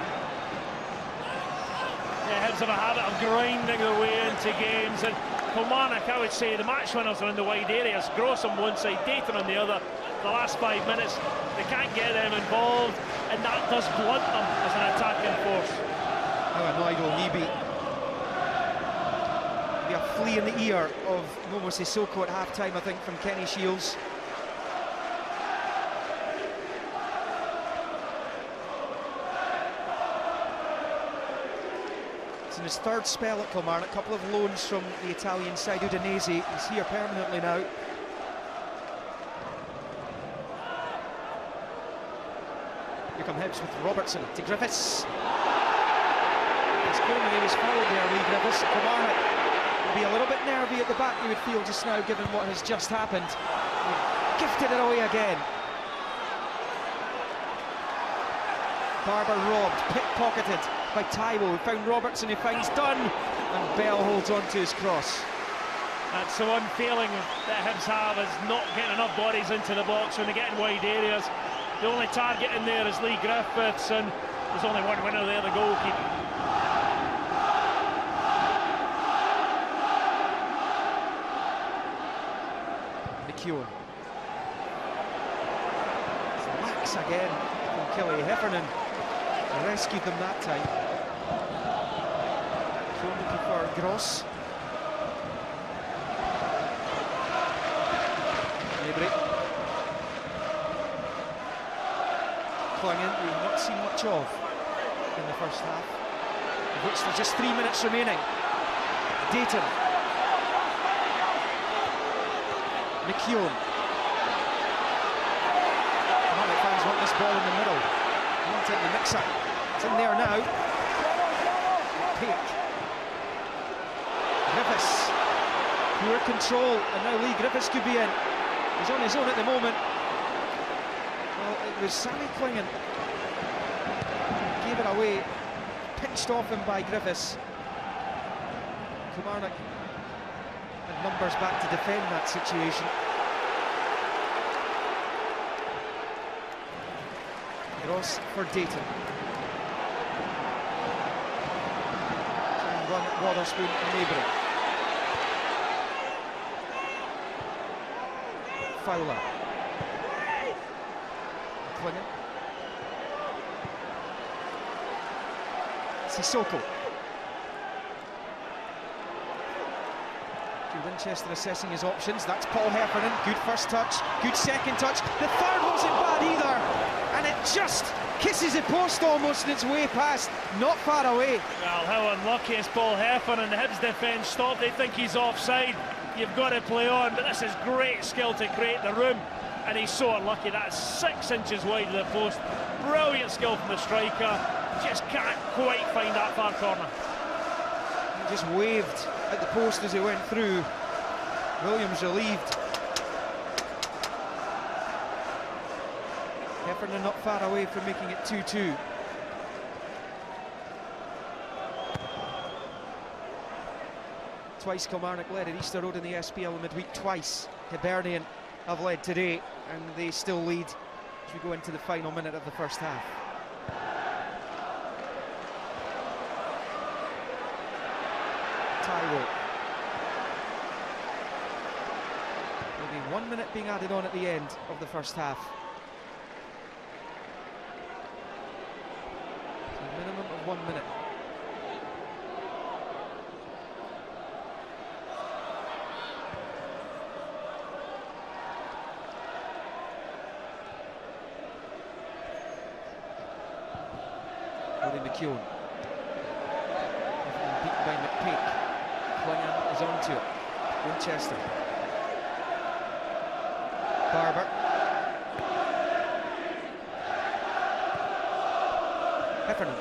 Yeah, Hibs have a habit of grinding their way into games, and Kilmarnock, I would say, the match winners are in the wide areas. Gros on one side, Dayton on the other. The last 5 minutes, they can't get them involved, and that does blunt them as an attacking force. How annoyed will he be? Be a flea in the ear of Momo Sissoko at half-time, I think, from Kenny Shields. It's in his third spell at Kilmarnock, a couple of loans from the Italian side. Udinese, he's here permanently now. Here come Hibs with Robertson to Griffiths. He was fouled there, Lee Griffiths. Kilmarnock will be a little bit nervy at the back, you would feel just now, given what has just happened. They've gifted it away again. Barbour robbed, pickpocketed by Taiwo, who found Robertson, who finds Dunn, and Bell holds on to his cross. That's the one feeling that Hibs have, is not getting enough bodies into the box when they get in wide areas. The only target in there is Lee Griffiths, and there's only one winner there, the goalkeeper. McKeown. It's lax again from Killie. Heffernan rescued them that time. McKeown looking for Gros. Clingan, we've not seen much of in the first half, of which there's just 3 minutes remaining. Dayton. McKeown. Kilmarnock fans want this ball in the middle. They want it in the mix-up. It's in there now. Peak. Griffiths. Poor control, and now Lee Griffiths could be in. He's on his own at the moment. Well, it was Sammy Clingan. Gave it away. Pinched off him by Griffiths. Kilmarnock had numbers back to defend that situation. Gros for Dayton. Try and run at Waterspoon and Maybury. Fowler. Clingan. Sissoko. Winchester assessing his options. That's Paul Heffernan. Good first touch, good second touch. The third wasn't bad either, and it just kisses the post almost in its way past. Not far away. Well, how unlucky is Paul Heffernan? The Hibs defence stopped. They think he's offside. You've got to play on, but this is great skill to create the room, and he's so unlucky. That's 6 inches wide of the post. Brilliant skill from the striker. Just can't quite find that far corner. He just waved at the post as he went through. Williams relieved. Heffernan not far away from making it 2-2. Twice Kilmarnock led at Easter Road in the SPL in midweek. Twice Hibernian have led today, and they still lead as we go into the final minute of the first half. Taiwo. There'll be 1 minute being added on at the end of the first half. So a minimum of 1 minute. McKeown. Beaten by McPeak. Clingan is onto it. Winchester. Barbour. Heffernan.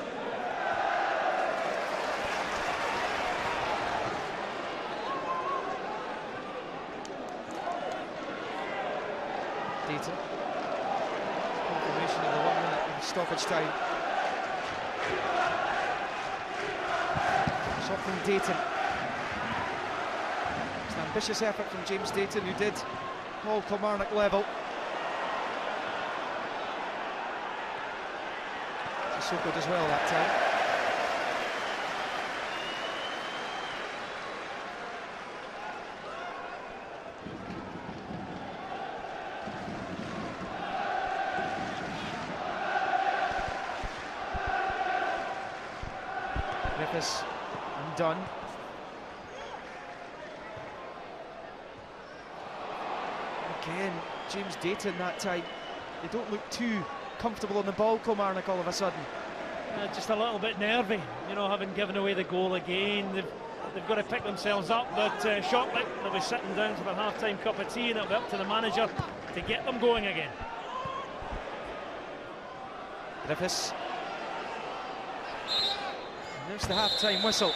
Dayton. Confirmation of the 1 minute of stoppage time. Shot from Dayton. It's an ambitious effort from James Dayton, who did hold Kilmarnock level. Sissoko does well that time. Griffiths undone. Again, James Dayton that time. They don't look too comfortable on the ball, Kilmarnock, all of a sudden. Just a little bit nervy, you know, having given away the goal again. They've got to pick themselves up, but shortly they'll be sitting down for their half-time cup of tea, and it'll be up to the manager to get them going again. Griffiths. And there's the half-time whistle.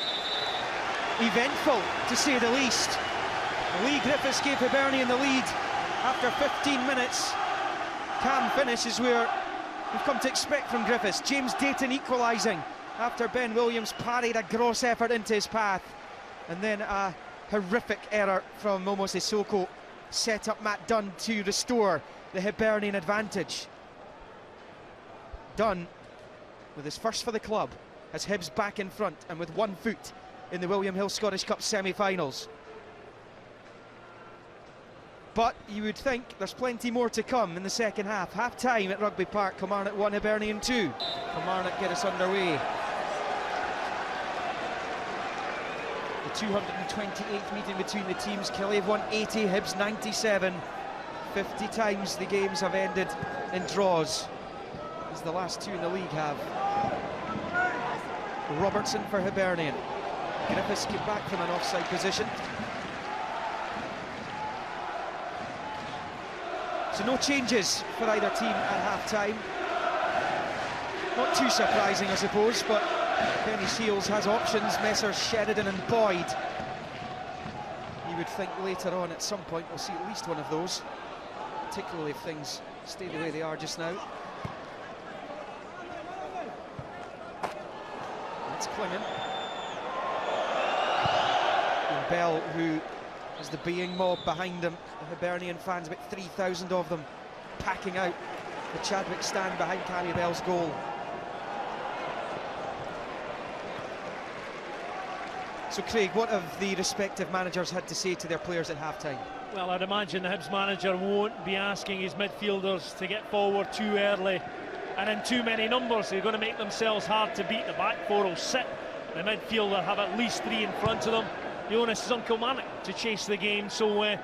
Eventful, to say the least. Lee Griffiths gave Hibernian the lead after 15 minutes. Calm finish is where we've come to expect from Griffiths. James Dayton equalising after Ben Williams parried a Gros effort into his path. And then a horrific error from Momo Sissoko set up Matt Dunn to restore the Hibernian advantage. Dunn, with his first for the club, has Hibs back in front and with 1 foot in the William Hill Scottish Cup semi-finals. But you would think there's plenty more to come in the second half. Half-time at Rugby Park, Kilmarnock 1, Hibernian 2. Kilmarnock get us underway. The 228th meeting between the teams. Killie have won 80, Hibs 97. 50 times the games have ended in draws, as the last two in the league have. Robertson for Hibernian. Griffiths came back from an offside position. So no changes for either team at half-time. Not too surprising, I suppose, but Kenny Shields has options. Messrs Sheridan and Boyd. You would think later on at some point we'll see at least one of those, particularly if things stay the way they are just now. That's Clingan. And Bell, who is the being mob behind him. The Hibernian fans, about 3,000 of them, packing out the Chadwick stand behind Carrie Bell's goal. So Craig, what have the respective managers had to say to their players at half-time? Well, I'd imagine the Hibs manager won't be asking his midfielders to get forward too early and in too many numbers. They're going to make themselves hard to beat. The back four will sit. The midfielder have at least 3 in front of them. The onus is on Kilmarnock to chase the game, so I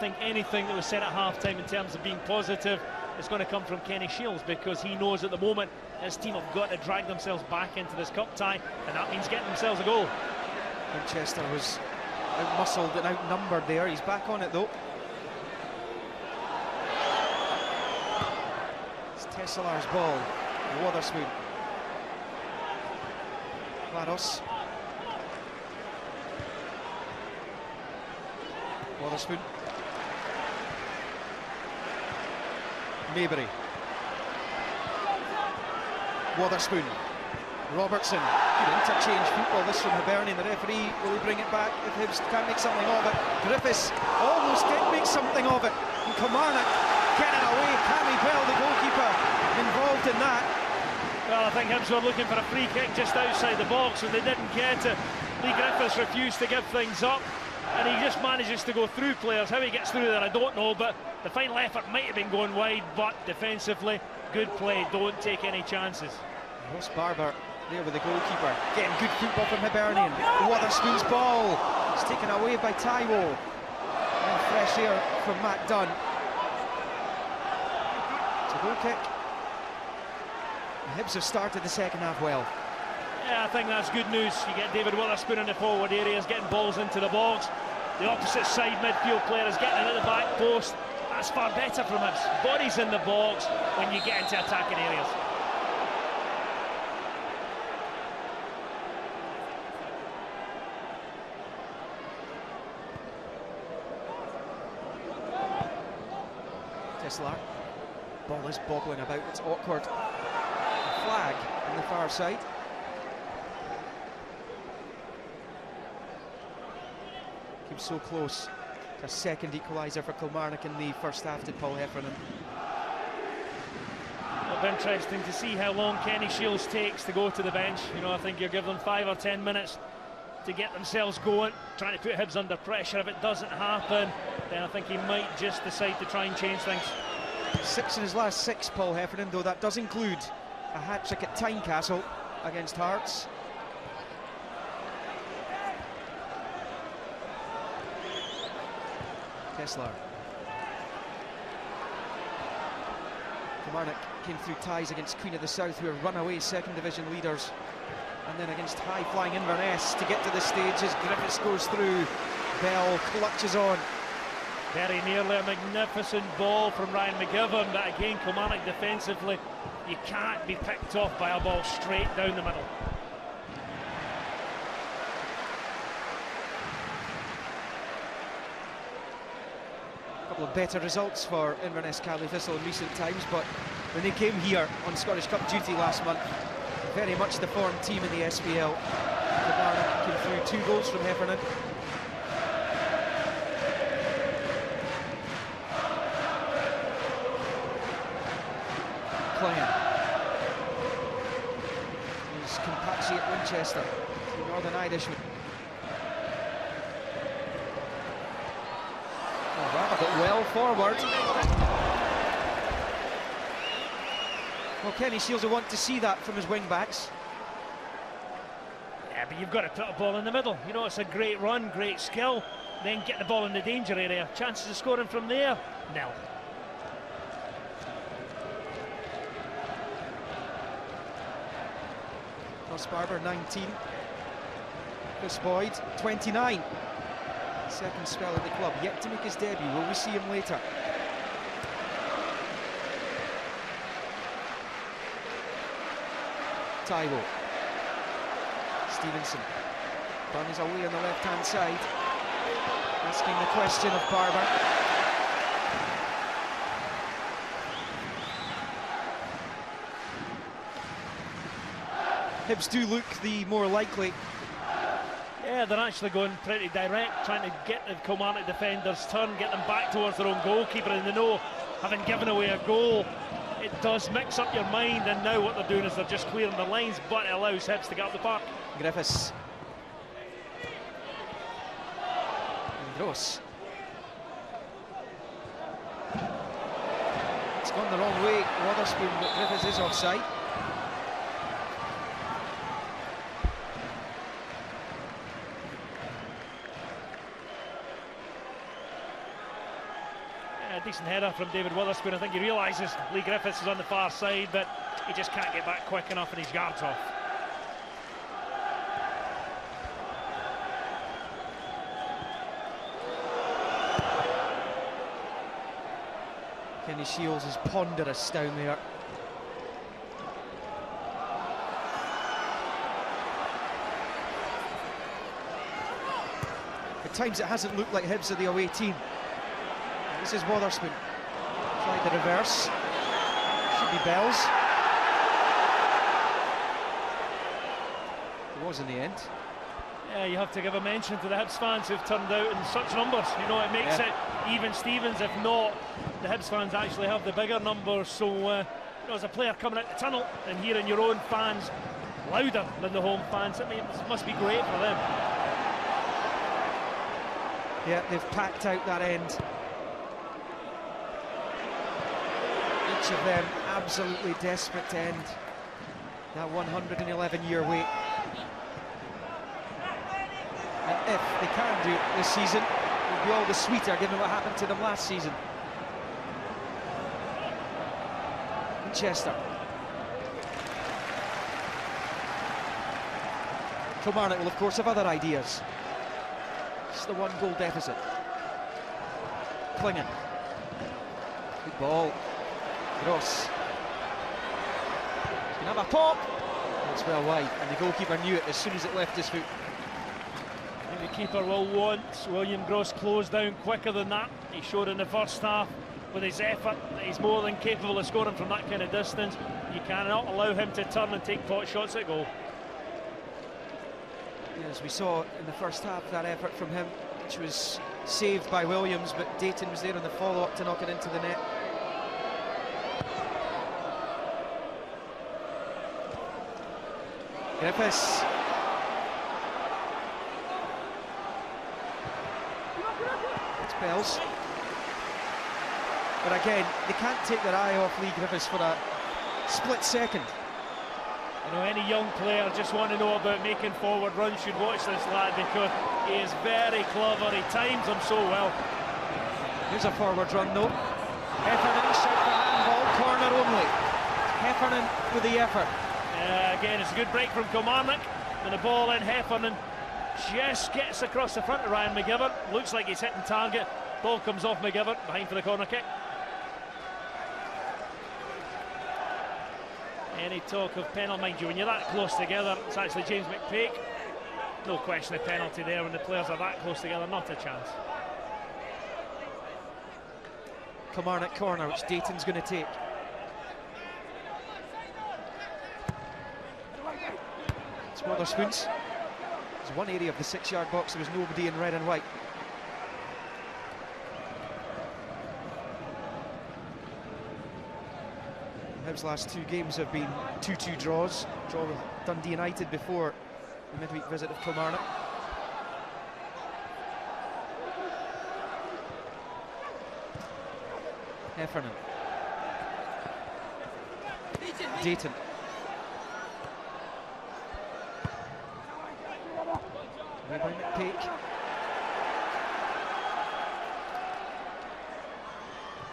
think anything that was said at half-time in terms of being positive is going to come from Kenny Shields, because he knows at the moment his team have got to drag themselves back into this cup tie, and that means getting themselves a goal. Winchester was out-muscled and outnumbered there. He's back on it, though. It's Tesselaar's ball. Wotherspoon. Claros. Wotherspoon. Maybury. Wotherspoon. Robertson. Good interchange football this from Hibernian. The referee, will he bring it back if Hibs can't make something of it? Griffiths almost did make something of it. And Kilmarnock get it away. Cammy Bell, the goalkeeper, involved in that. Well, I think Hibs were looking for a free kick just outside the box when they didn't get it. Lee Griffiths refused to give things up, and he just manages to go through players. How he gets through there, I don't know, but the final effort might have been going wide, but defensively, good play. Don't take any chances. Ross Barbour there with the goalkeeper. Getting good football from Hibernian. Wotherspoon's ball. It's taken away by Taiwo. And fresh air from Matt Dunn. It's a goal kick. The Hibs have started the second half well. Yeah, I think that's good news. You get David Wotherspoon in the forward areas, getting balls into the box. The opposite side midfield player is getting it at the back post. That's far better from Hibs. Bodies in the box when you get into attacking areas. Tesselaar. Ball is bobbling about, it's awkward. A flag on the far side. Keeps so close. A second equaliser for Kilmarnock in the first half to Paul Heffernan. It'll be interesting to see how long Kenny Shiels takes to go to the bench. You know, I think you give them 5 or 10 minutes to get themselves going, trying to put Hibs under pressure. If it doesn't happen, then I think he might just decide to try and change things. 6 in his last 6, Paul Heffernan, though that does include a hat-trick at Tynecastle against Hearts. Tesselaar. Kilmarnock came through ties against Queen of the South, who are runaway second division leaders, and then against high-flying Inverness to get to this stage as Griffiths goes through. Bell clutches on. Very nearly a magnificent ball from Ryan McGivern, but again, Kilmarnock defensively, you can't be picked off by a ball straight down the middle. Couple of better results for Inverness Caley Thistle in recent times, but when they came here on Scottish Cup duty last month, very much the formed team in the SPL. Kilmarnock came through 2 goals from Heffernan. Clingan. His compatriot Winchester, the Northern Irishman. But well forward. Well, Kenny Shiels will want to see that from his wing-backs. Yeah, but you've got to put a ball in the middle. You know, it's a great run, great skill. Then get the ball in the danger area. Chances of scoring from there? Nil. Ross Barbour, 19. Chris Boyd, 29. Second spell at the club, yet to make his debut. Will we see him later? Taiwo. Stevenson. Dunn is away on the left-hand side. Asking the question of Barbour. Hibs do look the more likely. Yeah, they're actually going pretty direct, trying to get the Kilmarnock defenders turn, get them back towards their own goalkeeper, and they know, having given away a goal, it does mix up your mind, and now what they're doing is they're just clearing the lines, but it allows Hibs to get up the park. Griffiths. And Gros. It's gone the wrong way, Wotherspoon, but Griffiths is offside. Decent header from David Wotherspoon. I think he realises Lee Griffiths is on the far side, but he just can't get back quick enough, and his guard's off. Kenny Shiels is ponderous down there. At times it hasn't looked like Hibs are the away team. This is Wotherspoon. Tried the reverse. Should be Bells. It was in the end. Yeah, you have to give a mention to the Hibs fans who've turned out in such numbers. You know, it makes it even Stevens. If not, the Hibs fans actually have the bigger numbers. So, you know, as a player coming out the tunnel and hearing your own fans louder than the home fans, I mean, it must be great for them. Yeah, they've packed out that end. Each of them absolutely desperate to end that 111-year wait. And if they can do it this season, it'll be all the sweeter given what happened to them last season. Winchester. Kilmarnock will of course have other ideas. It's the one goal deficit. Clingan. Good ball. Gros. Can have a pop. It's well wide, and the goalkeeper knew it as soon as it left his foot. I think the keeper will want William Gros closed down quicker than that. He showed in the first half with his effort that he's more than capable of scoring from that kind of distance. You cannot allow him to turn and take pot shots at goal. As we saw in the first half, that effort from him, which was saved by Williams, but Dayton was there on the follow-up to knock it into the net. Griffiths. Spells. But again, they can't take their eye off Lee Griffiths for a split second. You know, any young player just want to know about making forward runs should watch this lad, because he is very clever. He times them so well. Here's a forward run though. Heffernan, shout for handball, corner only. Heffernan with the effort. Again, it's a good break from Kilmarnock, and the ball in. Heffernan just gets across the front of Ryan McGivern. Looks like he's hitting target. Ball comes off McGivern, behind for the corner kick. Any talk of penalty, mind you, when you're that close together, it's actually James McPake. No question of penalty there when the players are that close together, not a chance. Kilmarnock corner, which Dayton's going to take. It's Wotherspoons. There's one area of the 6-yard box, there was nobody in red and white. Hibs' last 2 games have been 2-2 draws. Draw with Dundee United before the midweek visit of Kilmarnock. Heffernan. Dayton. Away by McPake.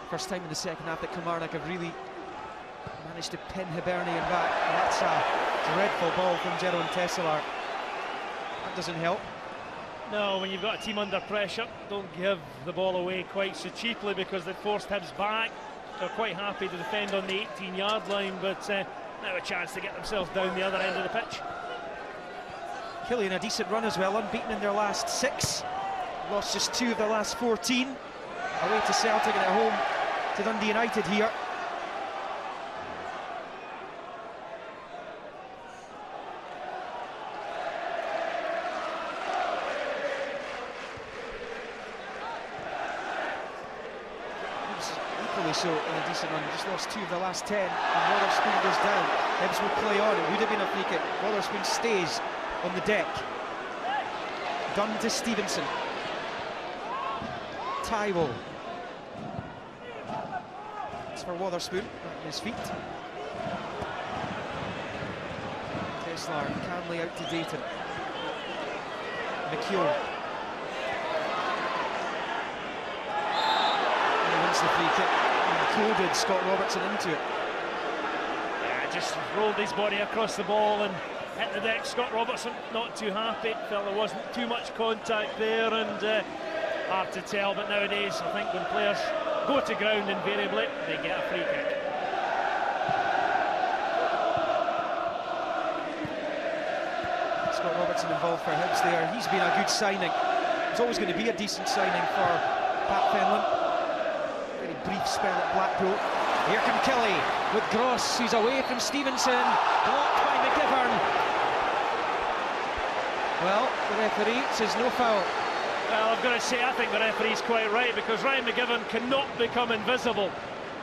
First time in the second half that Kilmarnock have really managed to pin Hibernian back. And that's a dreadful ball from Tesselaar. That doesn't help. No, when you've got a team under pressure, don't give the ball away quite so cheaply, because they've forced Hibs back. They're quite happy to defend on the 18-yard line, but now a chance to get themselves down the other end of the pitch. Killie in a decent run as well, unbeaten in their last 6. Lost just 2 of their last 14. Away to Celtic and at home to Dundee United here. Equally so in a decent run, just lost 2 of the last 10, and Wotherspoon goes down. Hibs will play on, it would have been a free kick. Wotherspoon stays on the deck. Dunn to Stevenson. Tywell. It's for Wotherspoon, on his feet. Tesselaar, Canley out to Dayton. McKeown. And he wins the free kick. Included Scott Robertson into it. Yeah, just rolled his body across the ball and hit the deck. Scott Robertson not too happy, felt there wasn't too much contact there, and hard to tell, but nowadays I think when players go to ground invariably they get a free kick. Scott Robertson involved for Hibs there. He's been a good signing. It's always going to be a decent signing for Pat Fenlon. Very brief spell at Blackpool. Here comes Killie with Gros, who's away from Stevenson. Blocked by McGivern. Well, the referee says no foul. Well, I've got to say, I think the referee's quite right, because Ryan McGeown cannot become invisible.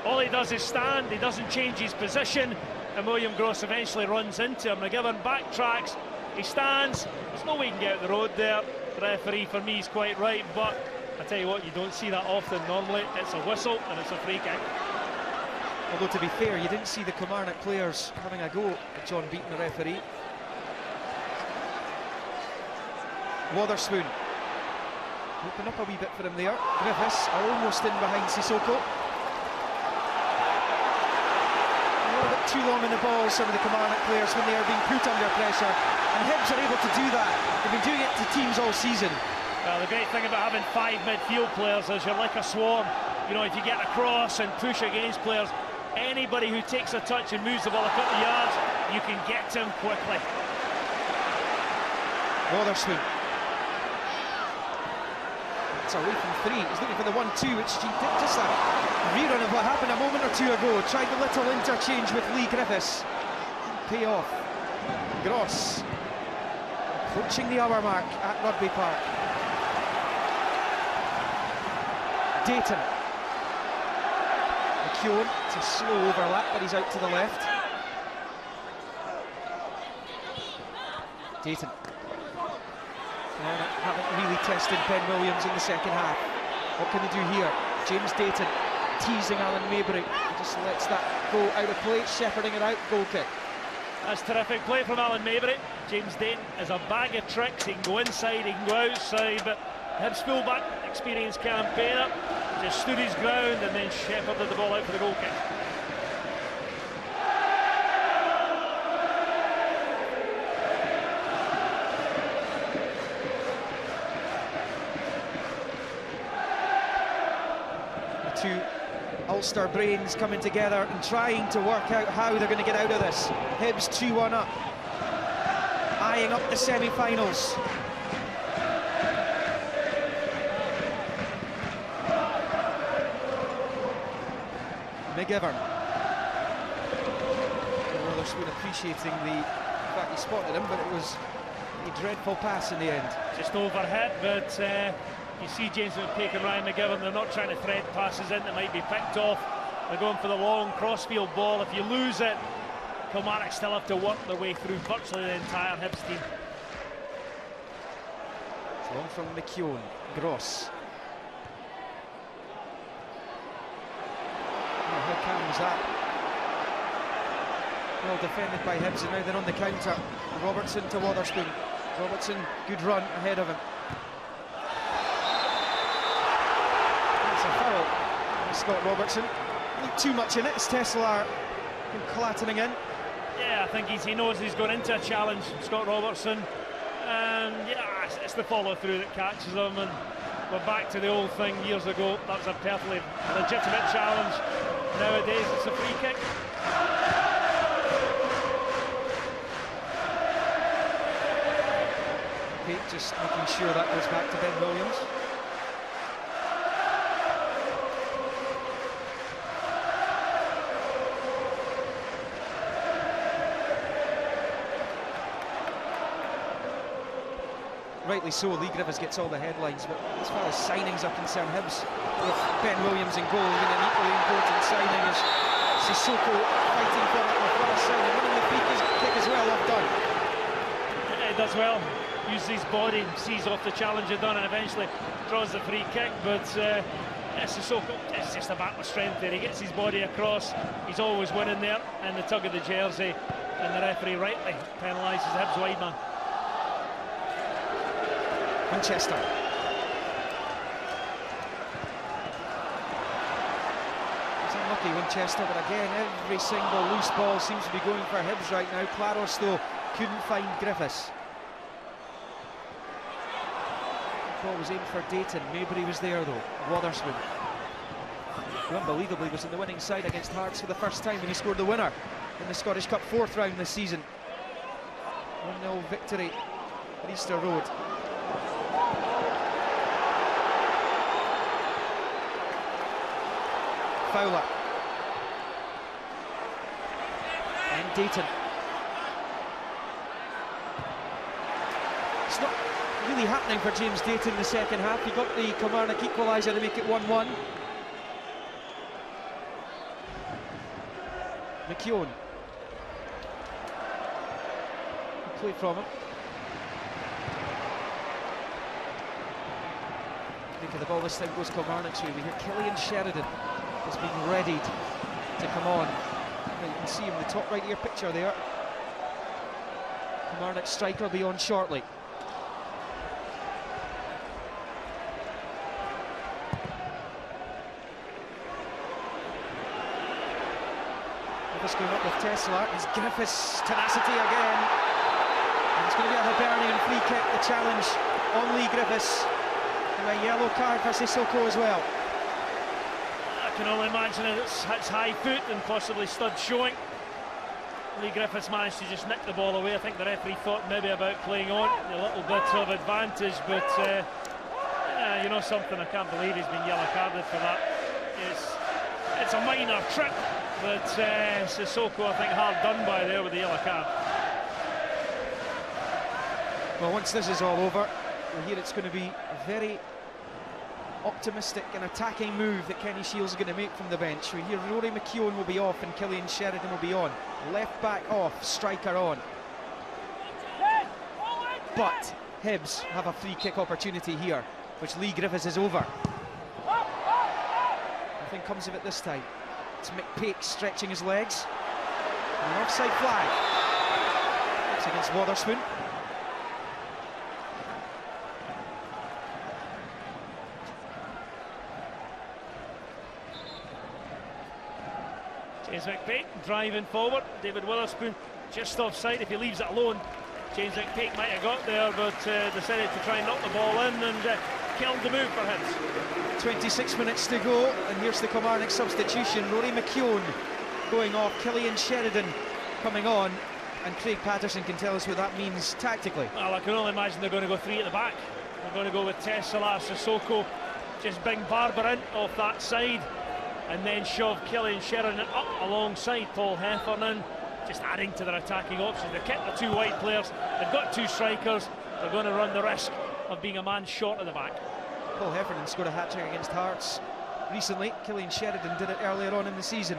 All he does is stand, he doesn't change his position, and William Gros eventually runs into him. McGeown backtracks, he stands, there's no way he can get out the road there. The referee, for me, is quite right, but I tell you what, you don't see that often. Normally, it's a whistle and it's a free kick. Although, to be fair, you didn't see the Kilmarnock players having a go at John Beaton, the referee. Wotherspoon. Open up a wee bit for him there. Griffiths almost in behind Sissoko. A little bit too long in the ball, some of the Kilmarnock players, when they are being put under pressure. And Hibs are able to do that. They've been doing it to teams all season. Well, the great thing about having 5 midfield players is you're like a swarm. You know, if you get across and push against players, anybody who takes a touch and moves the ball a couple of yards, you can get to him quickly. Wotherspoon. It's away from 3. He's looking for the 1-2, which he did just a rerun of what happened a moment or two ago. Tried a little interchange with Lee Griffiths. Pay off. Gros approaching the hour mark at Rugby Park. Dayton. McKeown, it's a slow overlap, but he's out to the left. Dayton. Haven't really tested Ben Williams in the second half. What can they do here? James Dayton teasing Alan Maybury. He just lets that go out of play, shepherding it out, goal kick. That's terrific play from Alan Maybury. James Dayton is a bag of tricks. He can go inside, he can go outside, but Hibs fullback, experienced campaigner, just stood his ground and then shepherded the ball out for the goal kick. The two Ulster brains coming together and trying to work out how they're going to get out of this. Hibs 2-1 up, eyeing up the semi-finals. McGeown. Wotherspoon appreciating the fact he spotted him, but it was a dreadful pass in the end. Just overhit, but you see James McPake and Ryan McGeown, they're not trying to thread passes in that might be picked off. They're going for the long crossfield ball. If you lose it, Kilmarnock still have to work their way through virtually the entire Hibs team. It's long from McKeown. Gros. How calm was that? Well defended by Hibs, and now they're on the counter. Robertson to Wotherspoon. Robertson, good run ahead of him. That's a foul. Scott Robertson. Not too much in it. It's Tesselaar clattering in. Yeah, I think he knows he's gone into a challenge, Scott Robertson. And yeah, it's the follow-through that catches him. And we're back to the old thing years ago. That was a perfectly legitimate challenge. Nowadays, it's a free kick. Pate just making sure that goes back to Ben Williams. Rightly so, Lee Griffiths gets all the headlines, but as far as signings are concerned, Hibs with Ben Williams in goal, even an equally important signing is Sissoko fighting for that last signing, winning the free kick as well. Off done. Yeah, he does well, uses his body, sees off the challenger done, and eventually draws the free kick. But Sissoko, it's just a battle of strength there. He gets his body across, he's always winning there, and the tug of the jersey, and the referee rightly penalises Hibs wide man. Winchester. He's unlucky, Winchester, but again, every single loose ball seems to be going for Hibs right now. Claros, though, couldn't find Griffiths. The ball was aimed for Dayton. Maybury was there, though. Wotherspoon, who unbelievably was in the winning side against Hearts for the first time when he scored the winner in the Scottish Cup 4th round this season. 1-0 victory at Easter Road. Fowler and Dayton. It's not really happening for James Dayton in the second half. He got the Kilmarnock equaliser to make it 1-1. McKeown. Play from him. Think of the ball this time goes Kilmarnock's way. We hear Killie and Sheridan is being readied to come on. Now you can see him in the top right ear picture there. Kilmarnock striker will be on shortly. Griffiths going up with Tesselaar. It's Griffiths' tenacity again. And it's going to be a Hibernian free kick. The challenge on Lee Griffiths. And a yellow card for Sissoko as well. I can only imagine it's high foot and possibly stud showing. Lee Griffiths managed to just nick the ball away. I think the referee thought maybe about playing on a little bit of advantage, but yeah, you know something, I can't believe he's been yellow carded for that. It's a minor trip, but Sissoko, I think, hard done by there with the yellow card. Well, once this is all over, we hear it's going to be a very optimistic and attacking move that Kenny Shiels is going to make from the bench. We hear Rory McKeown will be off and Killie and Sheridan will be on. Left back off, striker on. But Hibs have a free kick opportunity here, which Lee Griffiths is over. Nothing comes of it this time. It's McPake stretching his legs. And an offside flag. It's against Wotherspoon. James McPake driving forward. David Witherspoon just offside. If he leaves it alone, James McPake might have got there, but decided to try and knock the ball in and killed the move for Hibs. 26 minutes to go, and here's the Kilmarnock substitution. Rory McKeown going off, Killie and Sheridan coming on, and Craig Patterson can tell us what that means tactically. Well, I can only imagine they're going to go three at the back. They're going to go with Tesselaar, Sissoko, just bring Barbour in off that side, and then shove Killie and Sheridan up alongside Paul Heffernan, just adding to their attacking options. They've kept the two wide players, they've got two strikers, they're going to run the risk of being a man short at the back. Paul Heffernan scored a hat-trick against Hearts recently. Killie and Sheridan did it earlier on in the season.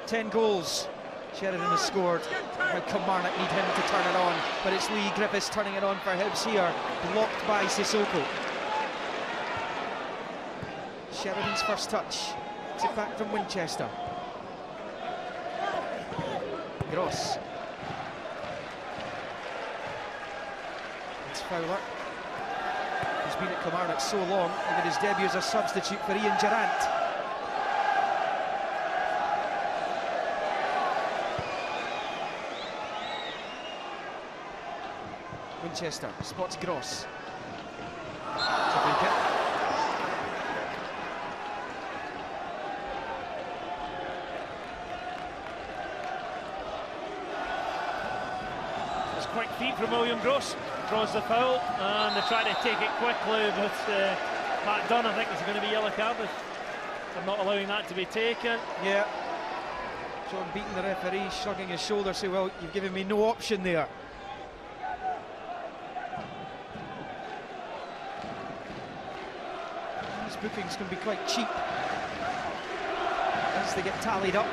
10 goals Sheridan has scored. Now Kilmarnock need him to turn it on, but it's Lee Griffiths turning it on for Hibs here, blocked by Sissoko. Sheridan's first touch. It back from Winchester. Gros. It's Fowler. He's been at Kilmarnock so long, he made his debut as a substitute for Ian Durant. Winchester spots Gros. It's a free kick. Quick feet from William Gros, draws the foul, and they try to take it quickly, but Matt Dunn, I think, is going to be yellow carded for not allowing that to be taken. Yeah. John Beaton, the referee, shrugging his shoulders, saying, well, you've given me no option there. These bookings can be quite cheap as they get tallied up.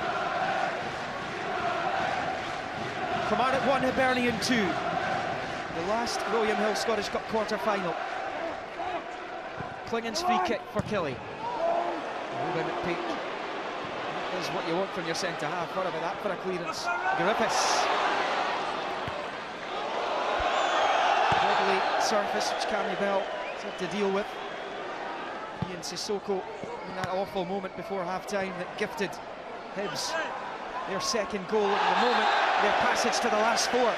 Kilmarnock 1, Hibernian 2. The last William Hill Scottish Cup quarter-final. Clingan's free kick for Killie. McPake. That is what you want from your centre-half. What about that for a clearance? Griffiths. Wobbly surface, which Cammy Bell had to deal with. Ian Sissoko in that awful moment before half-time that gifted Hibs their second goal at the moment. Their passage to the last four.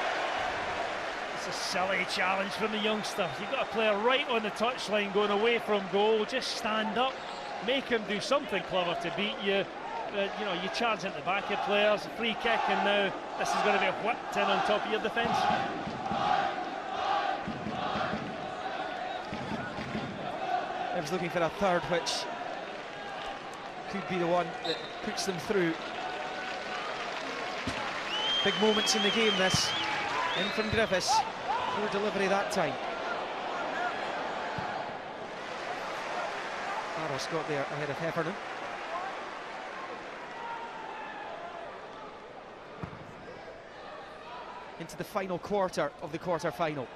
It's a silly challenge from the youngster. You've got a player right on the touchline going away from goal. Just stand up, make him do something clever to beat you. You know, you charge into the back of players, a free kick, and now this is going to be whipped in on top of your defence. I was looking for a third, which could be the one that puts them through. Big moments in the game, this. In from Griffiths. Poor delivery that time. Gros got there ahead of Heffernan. Into the final quarter of the quarter-final.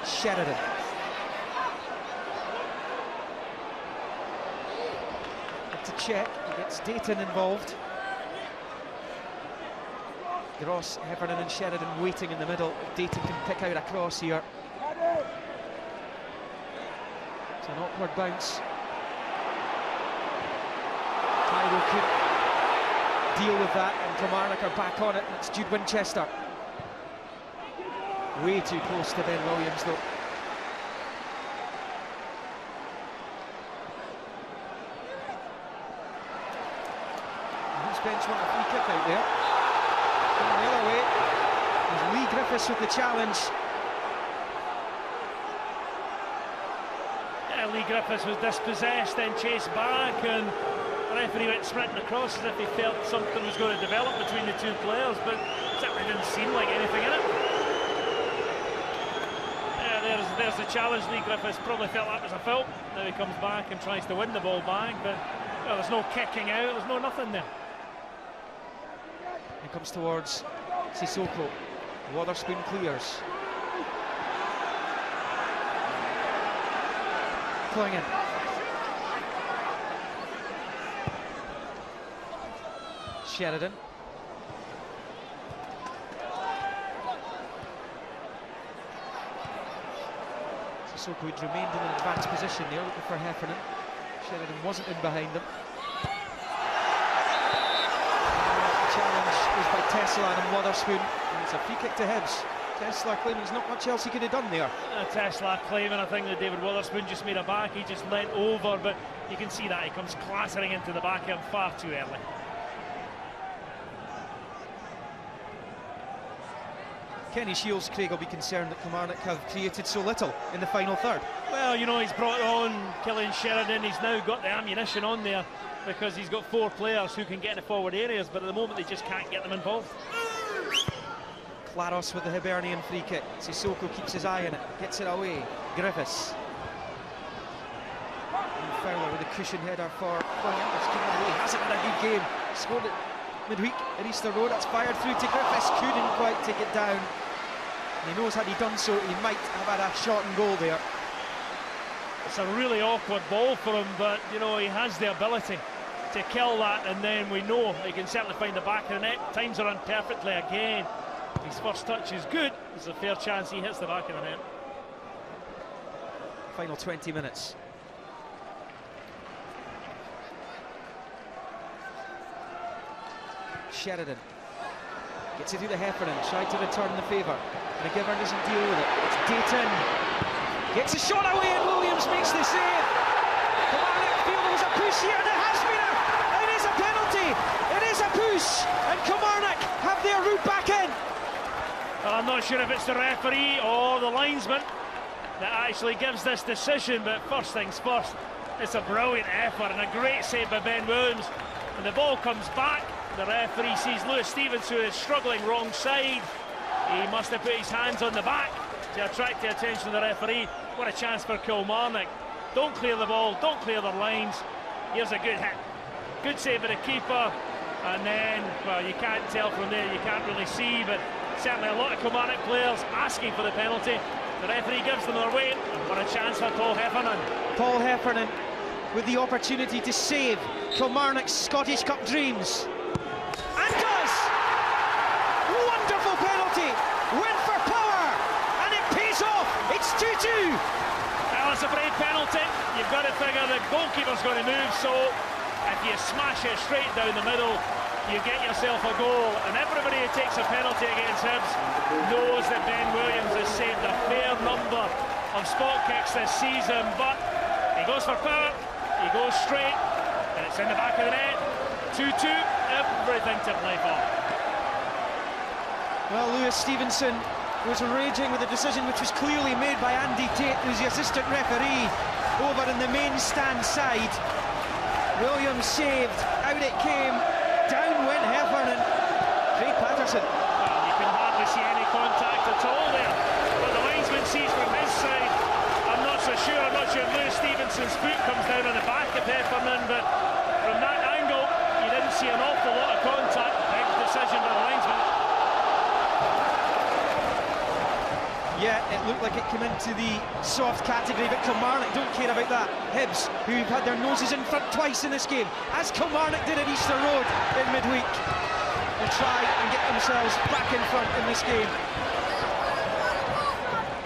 Sheridan. Up to check, he gets Dayton involved. Gros, Heffernan and Sheridan waiting in the middle. Dayton can pick out a cross here. It's an awkward bounce. Tyro could deal with that, and Kilmarnock are back on it. It's Jude Winchester. Way too close to Ben Williams, though. Who's bench want a free kick out there? Going the other way. There's Lee Griffiths with the challenge. Yeah, Lee Griffiths was dispossessed, then chased back, and the referee went sprinting across as if he felt something was going to develop between the two players, but it certainly didn't seem like anything in it. There's the challenge. Lee Griffiths probably felt that was a foul. Now he comes back and tries to win the ball back, but well, there's no kicking out, there's no nothing there. He comes towards Sissoko. Wotherspoon clears. Clingan. Sheridan. Sissoko had remained in an advanced position there, looking for Heffernan. Sheridan wasn't in behind them. The challenge was by Tesselaar and Wotherspoon. And it's a free kick to Hibs. Tesselaar claiming there's not much else he could have done there. Tesselaar claiming, I think that David Wotherspoon just made a back. He just leant over, but you can see that he comes clattering into the back of him far too early. Kenny Shields, Craig, will be concerned that Kilmarnock have created so little in the final third. Well, you know, he's brought on Killie and Sheridan. He's now got the ammunition on there because he's got 4 players who can get in the forward areas, but at the moment they just can't get them involved. Claros with the Hibernian free kick. Sissoko keeps his eye on it, gets it away. Griffiths. And Fowler with a cushion header for Clingan. He hasn't had a good game. Scored it midweek at Easter Road. That's fired through to Griffiths. Couldn't quite take it down. And he knows had he done so, he might have had a shot and goal there. It's a really awkward ball for him, but you know, he has the ability to kill that, and then we know he can certainly find the back of the net. Times are run perfectly again. His first touch is good. There's a fair chance he hits the back of the net. Final 20 minutes. Sheridan gets it through the Heffernan, tried to return the favour. McKeown doesn't deal with it. It's Dayton. Gets a shot away and Williams makes the save. Kilmarnock feel there was a push here, and it has been it is a penalty. It is a push, and Kilmarnock have their route back in. Well, I'm not sure if it's the referee or the linesman that actually gives this decision, but first things first, it's a brilliant effort and a great save by Ben Williams. When the ball comes back, the referee sees Lewis Stevens, who is struggling wrong side. He must have put his hands on the back to attract the attention of the referee. What a chance for Kilmarnock. Don't clear the ball, don't clear their lines. Here's a good hit. Good save by the keeper. And then, well, you can't tell from there, you can't really see, but certainly a lot of Kilmarnock players asking for the penalty. The referee gives them their weight. What a chance for Paul Heffernan. Paul Heffernan with the opportunity to save Kilmarnock's Scottish Cup dreams. And does! Wonderful penalty! Went for power! And it pays off! It's 2-2! Well, it's a brave penalty. You've got to figure the goalkeeper's going to move, so if you smash it straight down the middle, you get yourself a goal. And everybody who takes a penalty against Hibs knows that Ben Williams has saved a fair number of spot kicks this season, but he goes for power, he goes straight, and it's in the back of the net. 2-2, everything to play for. Well, Lewis Stevenson was raging with a decision which was clearly made by Andy Tate, who's the assistant referee over in the main stand side. Williams saved, out it came, down went Heffernan. Craig Patterson. Well, you can hardly see any contact at all there, but the linesman sees from his side so sure. I'm not sure Lewis Stevenson's foot comes down on the back of Heffernan, but from that angle, you didn't see an awful lot of contact. Big decision by the linesman. Yeah, it looked like it came into the soft category, but Kilmarnock don't care about that. Hibs, who've had their noses in front twice in this game, as Kilmarnock did at Easter Road in midweek, will try and get themselves back in front in this game.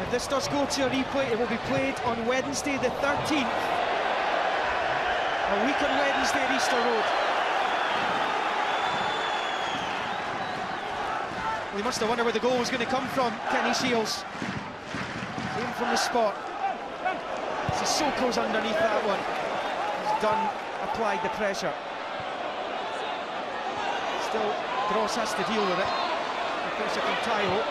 If this does go to a replay, it will be played on Wednesday the 13th. A week on Wednesday at Easter Road. We must have wondered where the goal was going to come from. Kenny Shields came from the spot. Sissoko's underneath that one. He's applied the pressure. Still, Gros has to deal with it. The pressure from Taiho.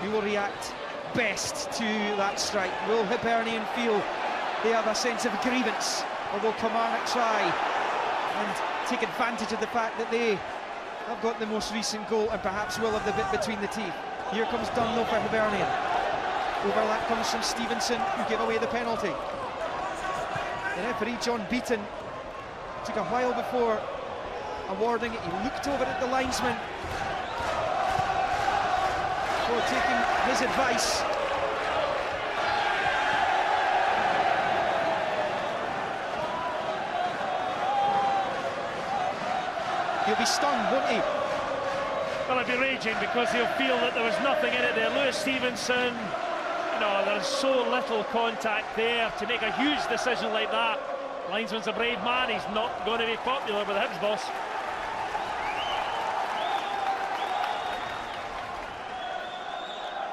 Who will react best to that strike? Will Hibernian feel they have a sense of grievance, or will Kilmarnock try and take advantage of the fact that they have got the most recent goal and perhaps will have the bit between the teeth? Here comes Dunlow for Hibernian. Overlap comes from Stevenson, who gave away the penalty. The referee, John Beaton, took a while before awarding it. He looked over at the linesman before taking his advice. He'll be stunned, won't he? Well, he'll be raging because he'll feel that there was nothing in it there. Lewis Stevenson, you know, there's so little contact there to make a huge decision like that. Linesman's a brave man. He's not going to be popular with the Hibs boss.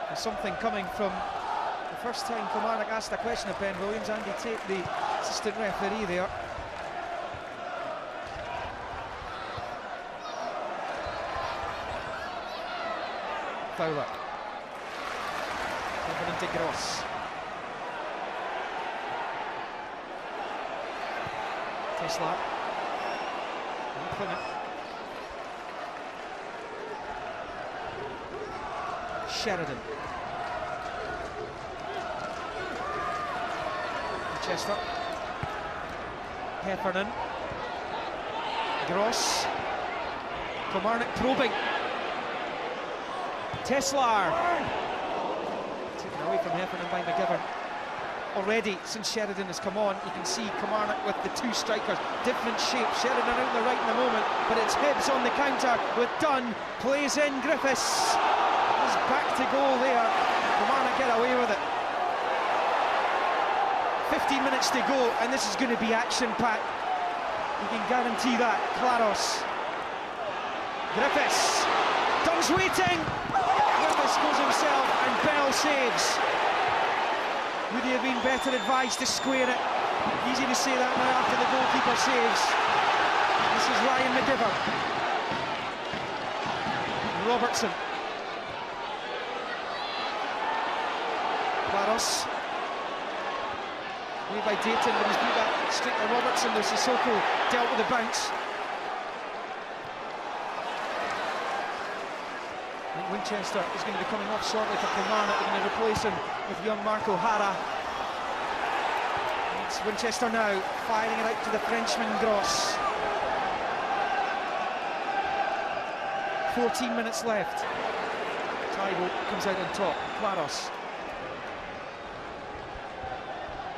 There's something coming from the first time Kilmarnock asked a question of Ben Williams. Andy Tate, the assistant referee there. Fowler. Over into Gros. Tesselaar. Clingan. Sheridan. Winchester. Heffernan. Gros. Kilmarnock probing. Tesselaar. Taken away from Heffernan by McKeown. Already, since Sheridan has come on, you can see Kilmarnock with the two strikers, different shape. Sheridan out on the right in the moment, but it's Hibs on the counter with Dunn, plays in Griffiths. He's back to goal there. Kilmarnock get away with it. 15 minutes to go, and this is going to be action-packed. You can guarantee that. Claros. Griffiths. Dunn's waiting. Griffiths goes himself, and Bell saves. Would he have been better advised to square it? Easy to say that now after the goalkeeper saves. This is Ryan McKeown. Robertson. Claros. Made by Dayton, but he's put that straight to Robertson. There's Sissoko dealt with the bounce. I think Winchester is going to be coming off shortly for Kilmarnock. They're going to replace him with young Marco Hara. It's Winchester now, firing it out to the Frenchman Gros. 14 minutes left. Taiho comes out on top. Claros.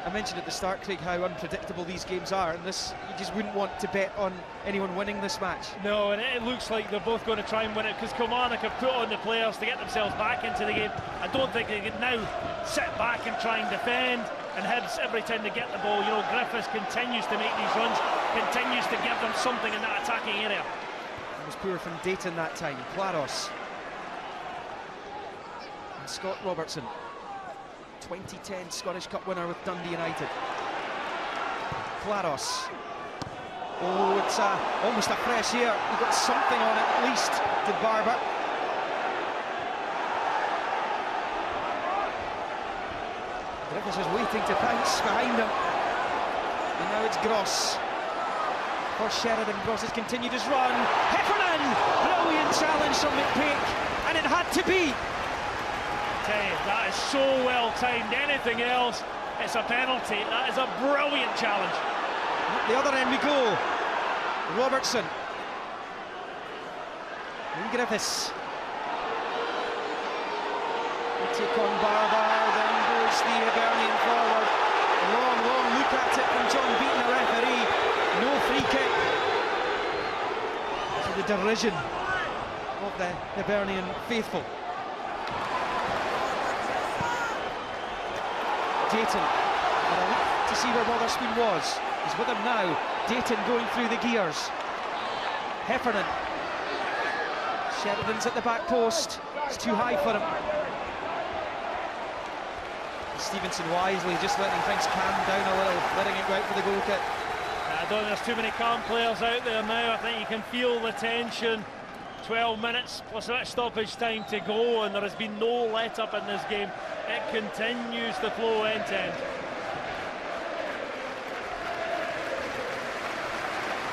I mentioned at the start, Craig, how unpredictable these games are, and this, you just wouldn't want to bet on anyone winning this match. No, and it looks like they're both going to try and win it, because Kilmarnock have put on the players to get themselves back into the game. I don't think they can now sit back and try and defend, and Hibs, every time they get the ball, you know, Griffiths continues to make these runs, continues to give them something in that attacking area. It was poor from Dayton that time. Claros. And Scott Robertson. 2010 Scottish Cup winner with Dundee United. Claros. Oh, it's almost a fresh air. He got something on it at least, did Barbour. Griffiths is waiting to pounce behind him. And now it's Gros. For Sheridan, Gros has continued his run. Heffernan! Brilliant challenge from McPake, and it had to be. tell you, that is so well timed. Anything else, it's a penalty. That is a brilliant challenge. The other end we go. Robertson. And Griffiths. They take on Barbour, then goes the Hibernian forward. Long look at it from John Beaton, the referee. No free kick. To the derision of the Hibernian faithful. Dayton, and a look to see where Wotherspoon was. He's with him now. Dayton going through the gears. Heffernan. Sheridan's at the back post. It's too high for him. Stevenson wisely just letting things calm down a little, letting it go out for the goal kick. I don't think there's too many calm players out there now. I think you can feel the tension. 12 minutes plus a bit of stoppage time to go, and there has been no let-up in this game. It continues to flow end to end.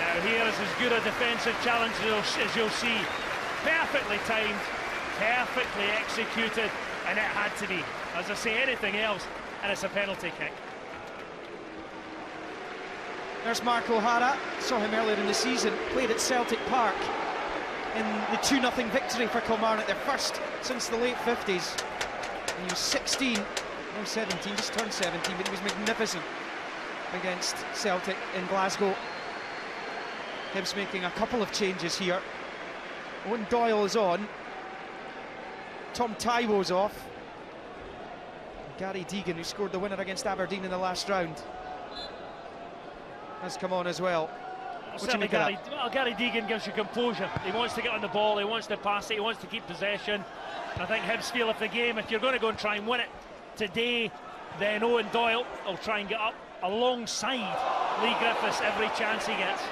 Now here is as good a defensive challenge as you'll see. Perfectly timed, perfectly executed, and it had to be. As I say, anything else, and it's a penalty kick. There's Mark O'Hara. Saw him earlier in the season, played at Celtic Park in the 2-0 victory for Kilmarnock, their first since the late 50s. And he was 16, no 17, just turned 17, but he was magnificent against Celtic in Glasgow. Hibs making a couple of changes here. Owen Doyle is on. Tom Taiwo's off. Gary Deegan, who scored the winner against Aberdeen in the last round, has come on as well. Well, Gary Deegan gives you composure. He wants to get on the ball, he wants to pass it, he wants to keep possession. I think Hibs feel if you're going to go and try and win it today, then Owen Doyle will try and get up alongside Lee Griffiths every chance he gets.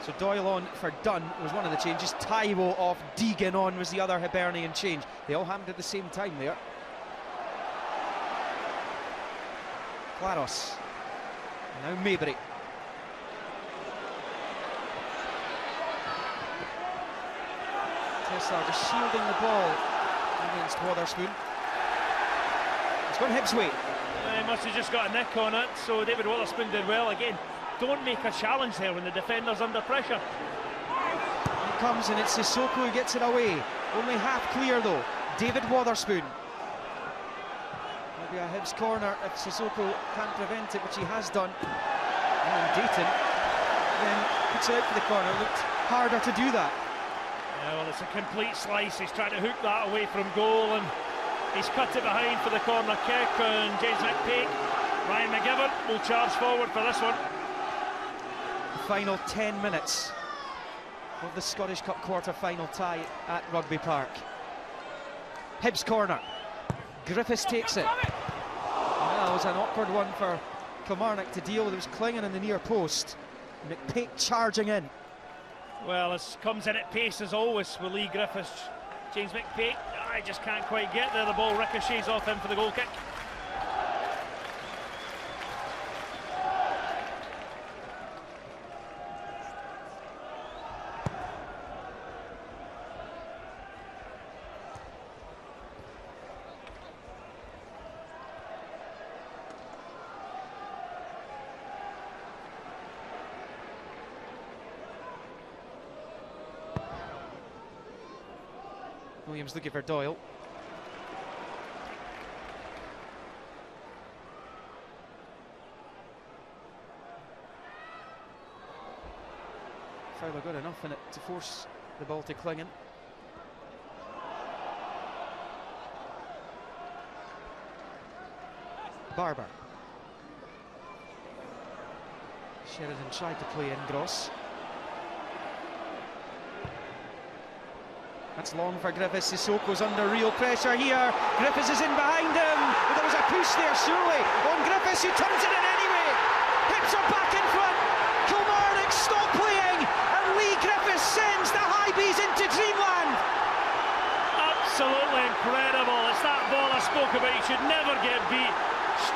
So Doyle on for Dunn was one of the changes. Taiwo off, Deegan on was the other Hibernian change. They all happened at the same time there. Claros. Now Maybury. Tesselaar just shielding the ball against Wotherspoon. It's gone Hibs' way. He must have just got a nick on it, so David Wotherspoon did well again. Don't make a challenge there when the defender's under pressure. It comes and it's Sissoko who gets it away. Only half clear though. David Wotherspoon. Maybe a Hibs corner if Sissoko can't prevent it, which he has done. And Dayton then puts it out for the corner. Looked harder to do that. Yeah, well, it's a complete slice. He's trying to hook that away from goal, and he's cut it behind for the corner kick. And James McPake, Ryan McGibbon will charge forward for this one. Final 10 minutes of the Scottish Cup quarter-final tie at Rugby Park. Hibs corner. Griffiths takes it. Well, it was an awkward one for Kilmarnock to deal with. It was Clingan in the near post. McPake charging in. Well, it comes in at pace as always with Lee Griffiths. James McPake, I just can't quite get there. The ball ricochets off him for the goal kick. Williams looking for Doyle. Fowler got enough in it to force the ball to Clingan. Barbour. Sheridan tried to play in Gros. That's long for Griffiths. Sissoko's under real pressure here. Griffiths is in behind him. But there was a push there, surely, on Griffiths, who turns it in anyway. Hibs are back in front. Kilmarnock stop playing, and Lee Griffiths sends the Hibs into dreamland. Absolutely incredible. It's that ball I spoke about. You should never get beat.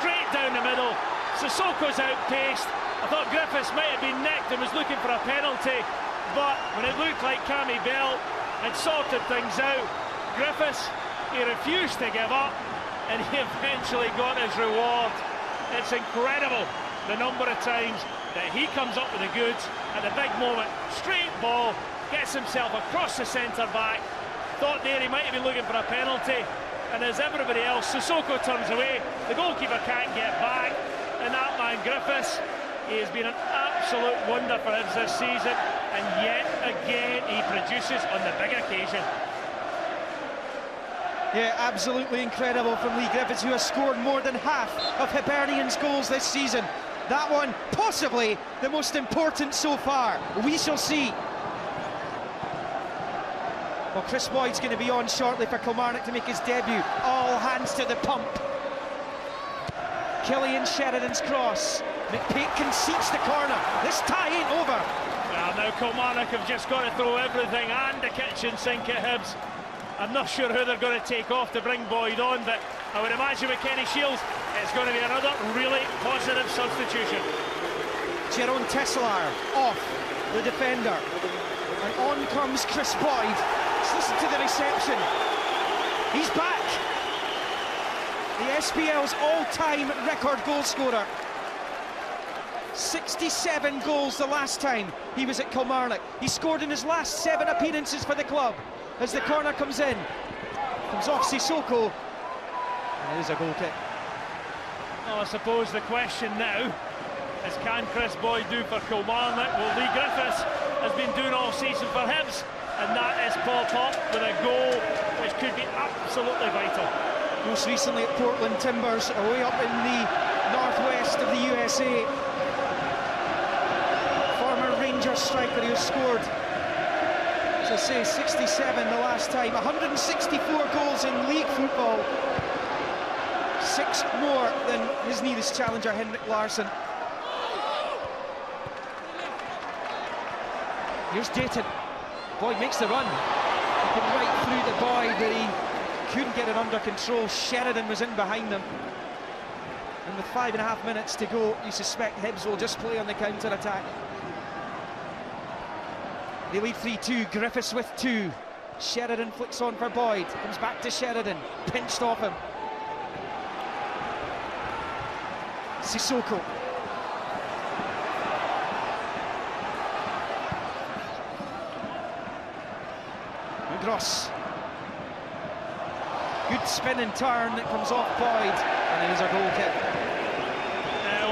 Straight down the middle. Sissoko's outpaced. I thought Griffiths might have been nicked and was looking for a penalty, but when it looked like Cammy Bell had sorted things out, Griffiths, he refused to give up, and he eventually got his reward. It's incredible the number of times that he comes up with the goods at the big moment. Straight ball, gets himself across the centre back. Thought there he might have been looking for a penalty, and as everybody else, Sissoko turns away, the goalkeeper can't get back, and that man Griffiths, he has been an absolute wonder for Hibs this season, and yet again he produces on the big occasion. Yeah, absolutely incredible from Leigh Griffiths, who has scored more than half of Hibernian's goals this season. That one, possibly the most important so far. We shall see. Well, Chris Boyd's going to be on shortly for Kilmarnock to make his debut. All hands to the pump. Killie and Sheridan's cross. McKeown concedes the corner. This tie ain't over. Well, now Kilmarnock have just got to throw everything and the kitchen sink at Hibs. I'm not sure who they're going to take off to bring Boyd on, but I would imagine with Kenny Shields, it's going to be another really positive substitution. Jerome Tesselaar off the defender. And on comes Chris Boyd. Let's listen to the reception. He's back. The SPL's all-time record goal scorer. 67 goals the last time he was at Kilmarnock. He scored in his last 7 appearances for the club. As the corner comes in, comes off Sissoko, and it is a goal kick. Well, I suppose the question now is, can Chris Boyd do for Kilmarnock? Well, Leigh Griffiths has been doing all season for Hibs, and that is pop up with a goal which could be absolutely vital. Most recently at Portland Timbers, away up in the northwest of the USA. Former Rangers striker who scored, as I say, 67 the last time. 164 goals in league football. 6 more than his nearest challenger, Henrik Larsson. Here's Dayton. Boyd makes the run. Looking right through the Boyd, but he couldn't get it under control. Sheridan was in behind them. And with 5.5 minutes to go, you suspect Hibs will just play on the counter-attack. They lead 3-2, Griffiths with 2. Sheridan flicks on for Boyd, comes back to Sheridan, pinched off him. Sissoko. Gros. Good spin and turn that comes off Boyd, and it is a goal kick.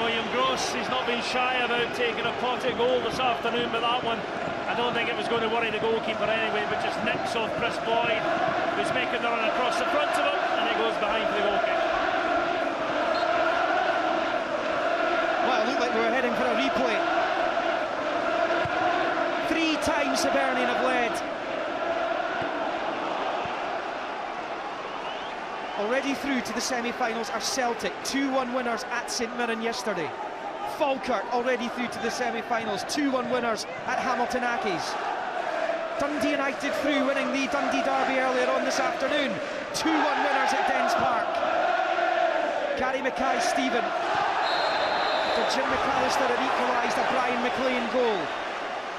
William Gros, he's not been shy about taking a potted goal this afternoon, but that one, I don't think it was going to worry the goalkeeper anyway, but just nicks off Chris Boyd, who's making the run across the front of him, and he goes behind for the goal kick. Well, it looked like we were heading for a replay. 3 times Hibernian have led. Already through to the semi-finals are Celtic, 2-1 winners at St Mirren yesterday. Falkirk already through to the semi-finals, 2-1 winners at Hamilton Accies. Dundee United through, winning the Dundee Derby earlier on this afternoon, 2-1 winners at Dens Park. Gary Mackay-Stephen, after Jim McAllister had equalised a Brian McLean goal.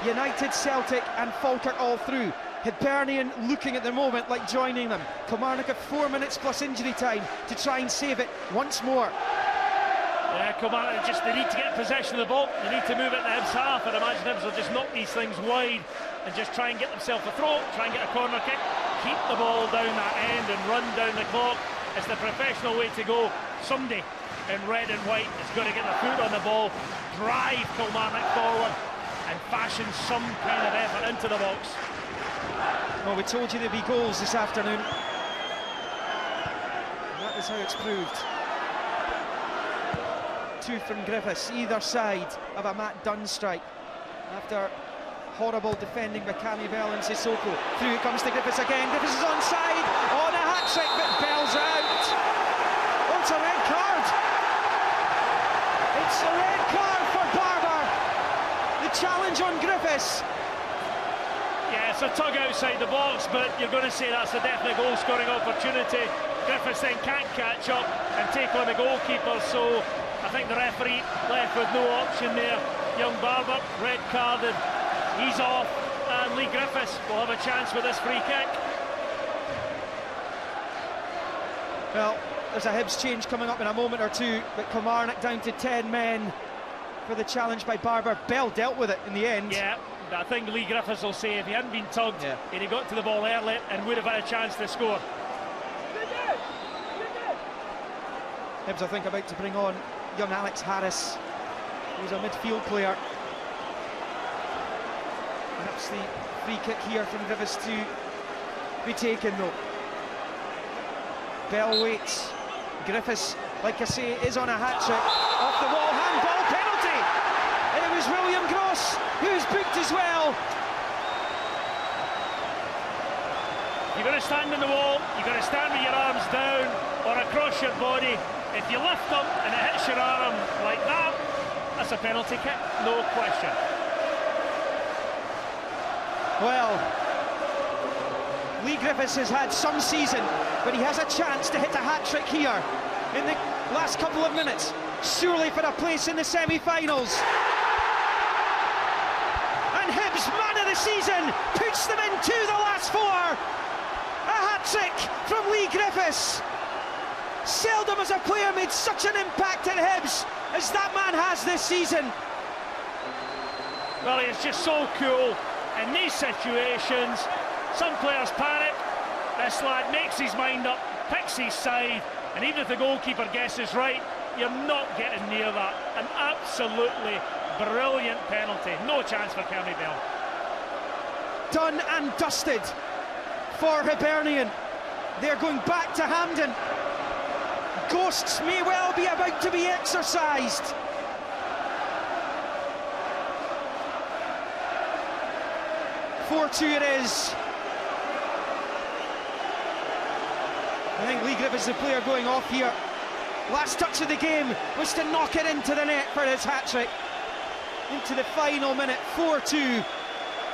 United, Celtic and Falkirk all through. Hibernian looking at the moment like joining them. Kilmarnock have 4 minutes plus injury time to try and save it once more. Yeah, Kilmarnock they need to get possession of the ball. They need to move it in the Hibs half, and imagine Hibs will just knock these things wide and just try and get themselves a throw, try and get a corner kick, keep the ball down that end and run down the clock. It's the professional way to go. Somebody in red and white is going to get the foot on the ball, drive Kilmarnock forward and fashion some kind of effort into the box. Well, we told you there'd be goals this afternoon. And that is how it's proved. 2 from Griffiths, either side of a Matt Dunn strike. After horrible defending by Cammy Bell and Sissoko. Through it comes to Griffiths again. Griffiths is onside on a hat-trick, but Bell's out. Oh, it's a red card. It's a red card for Barbour. The challenge on Griffiths. Yeah, it's a tug outside the box, but you're going to say that's a definite goal-scoring opportunity. Griffiths then can't catch up and take on the goalkeeper, so I think the referee left with no option there. Young Barbour, red carded, he's off, and Leigh Griffiths will have a chance with this free kick. Well, there's a Hibs change coming up in a moment or two, but Kilmarnock down to 10 men for the challenge by Barbour. Bell dealt with it in the end. Yeah, I think Lee Griffiths will say if he hadn't been tugged, he'd have got to the ball early and would have had a chance to score. Hibs, I think, about to bring on young Alex Harris, who's a midfield player. Perhaps the free kick here from Griffiths to be taken, though. Bell waits. Griffiths, like I say, is on a hat-trick. Off the wall, handball, penalty! And it was William Gros who's booked as well. You've got to stand on the wall, you've got to stand with your arms down or across your body. If you lift up and it hits your arm like that, that's a penalty kick, no question. Well, Lee Griffiths has had some season, but he has a chance to hit a hat-trick here in the last couple of minutes, surely for a place in the semi-finals. And Hibs, man of the season, puts them into the last four. A hat-trick from Lee Griffiths. Seldom has a player made such an impact at Hibs as that man has this season. Well, he's just so cool in these situations. Some players panic. This lad makes his mind up, picks his side, and even if the goalkeeper guesses right, you're not getting near that. An absolutely brilliant penalty. No chance for Kelly Bell. Done and dusted for Hibernian. They're going back to Hampden. Ghosts may well be about to be exorcised. It is. I think Lee Griffiths, the player going off here. Last touch of the game was to knock it into the net for his hat-trick. Into the final minute, 4-2,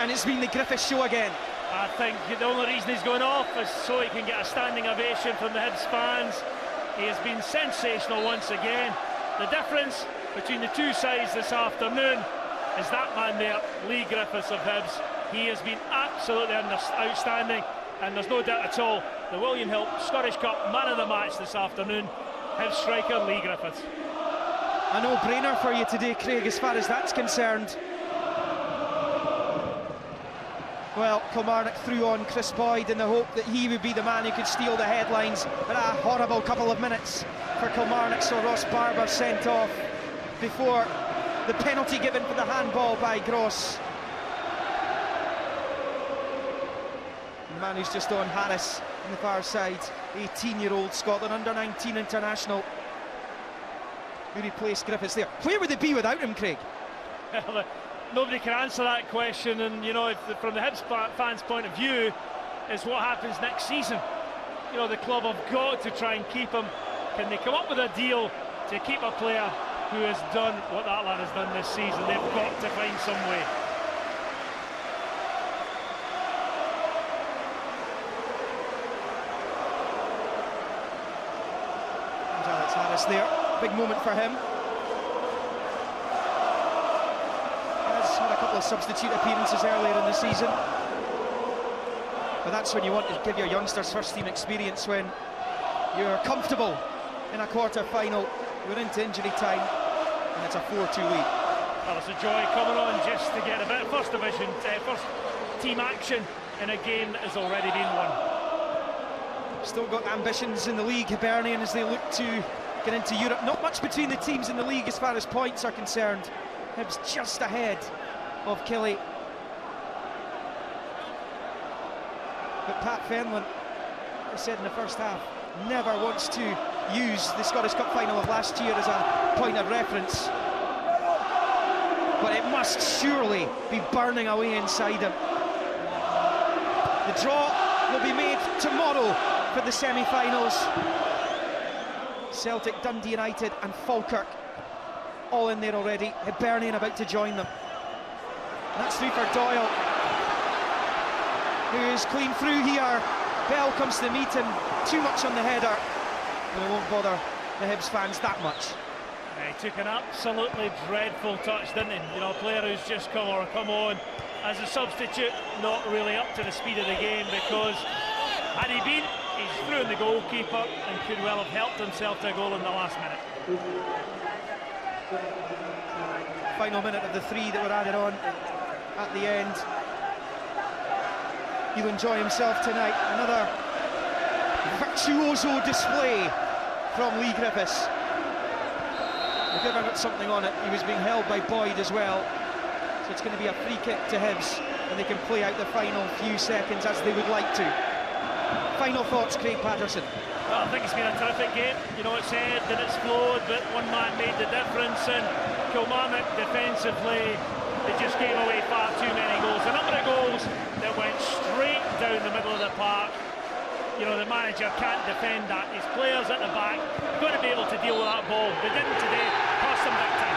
and it's been the Griffiths show again. I think the only reason he's going off is so he can get a standing ovation from the Hibs fans. He has been sensational once again. The difference between the two sides this afternoon is that man there, Lee Griffiths of Hibs. He has been absolutely outstanding, and there's no doubt at all the William Hill Scottish Cup man of the match this afternoon, Hibs striker Lee Griffiths. A no-brainer for you today, Craig, as far as that's concerned. Well, Kilmarnock threw on Chris Boyd in the hope that he would be the man who could steal the headlines, but a horrible couple of minutes for Kilmarnock, so Ross Barbour sent off before the penalty given for the handball by Gros. The man who's just on, Harris, on the far side, 18-year-old Scotland under-19 international, who replaced Griffiths there. Where would they be without him, Craig? Nobody can answer that question, and you know, from the Hibs fans' point of view, is what happens next season. You know, the club have got to try and keep him. Can they come up with a deal to keep a player who has done what that lad has done this season? They've got to find some way. There's Alex Harris there, big moment for him. Had a couple of substitute appearances earlier in the season, but that's when you want to give your youngsters first team experience, when you're comfortable in a quarter-final. We're into injury time and it's a 4-2 lead. Well, it's a joy coming on just to get a bit of first division, first team action in a game that has already been won. Still got ambitions in the league, Hibernian, as they look to get into Europe. Not much between the teams in the league as far as points are concerned. Hibs just ahead of Killie. But Pat Fenlon, I said in the first half, never wants to use the Scottish Cup final of last year as a point of reference. But it must surely be burning away inside him. The draw will be made tomorrow for the semi-finals. Celtic, Dundee United and Falkirk all in there already. Hibernian about to join them. And that's through for Doyle, who is clean through here. Bell comes to meet him, too much on the header, and it won't bother the Hibs fans that much. He took an absolutely dreadful touch, didn't he? You know, a player who's just come on as a substitute, not really up to the speed of the game, because had he been, He's through in the goalkeeper and could well have helped himself to a goal in the last minute. Final minute of the 3 that were added on at the end. He'll enjoy himself tonight. Another virtuoso display from Lee Griffiths. If ever got something on it, he was being held by Boyd as well. So it's going to be a free kick to Hibs, and they can play out the final few seconds as they would like to. Final thoughts, Craig Patterson. Well, I think it's been a terrific game. You know, it's ebbed and it's flowed, but one man made the difference, and Kilmarnock defensively, they just gave away far too many goals. A number of goals that went straight down the middle of the park. You know, the manager can't defend that. His players at the back are going to be able to deal with that ball. They didn't today, cost them big time.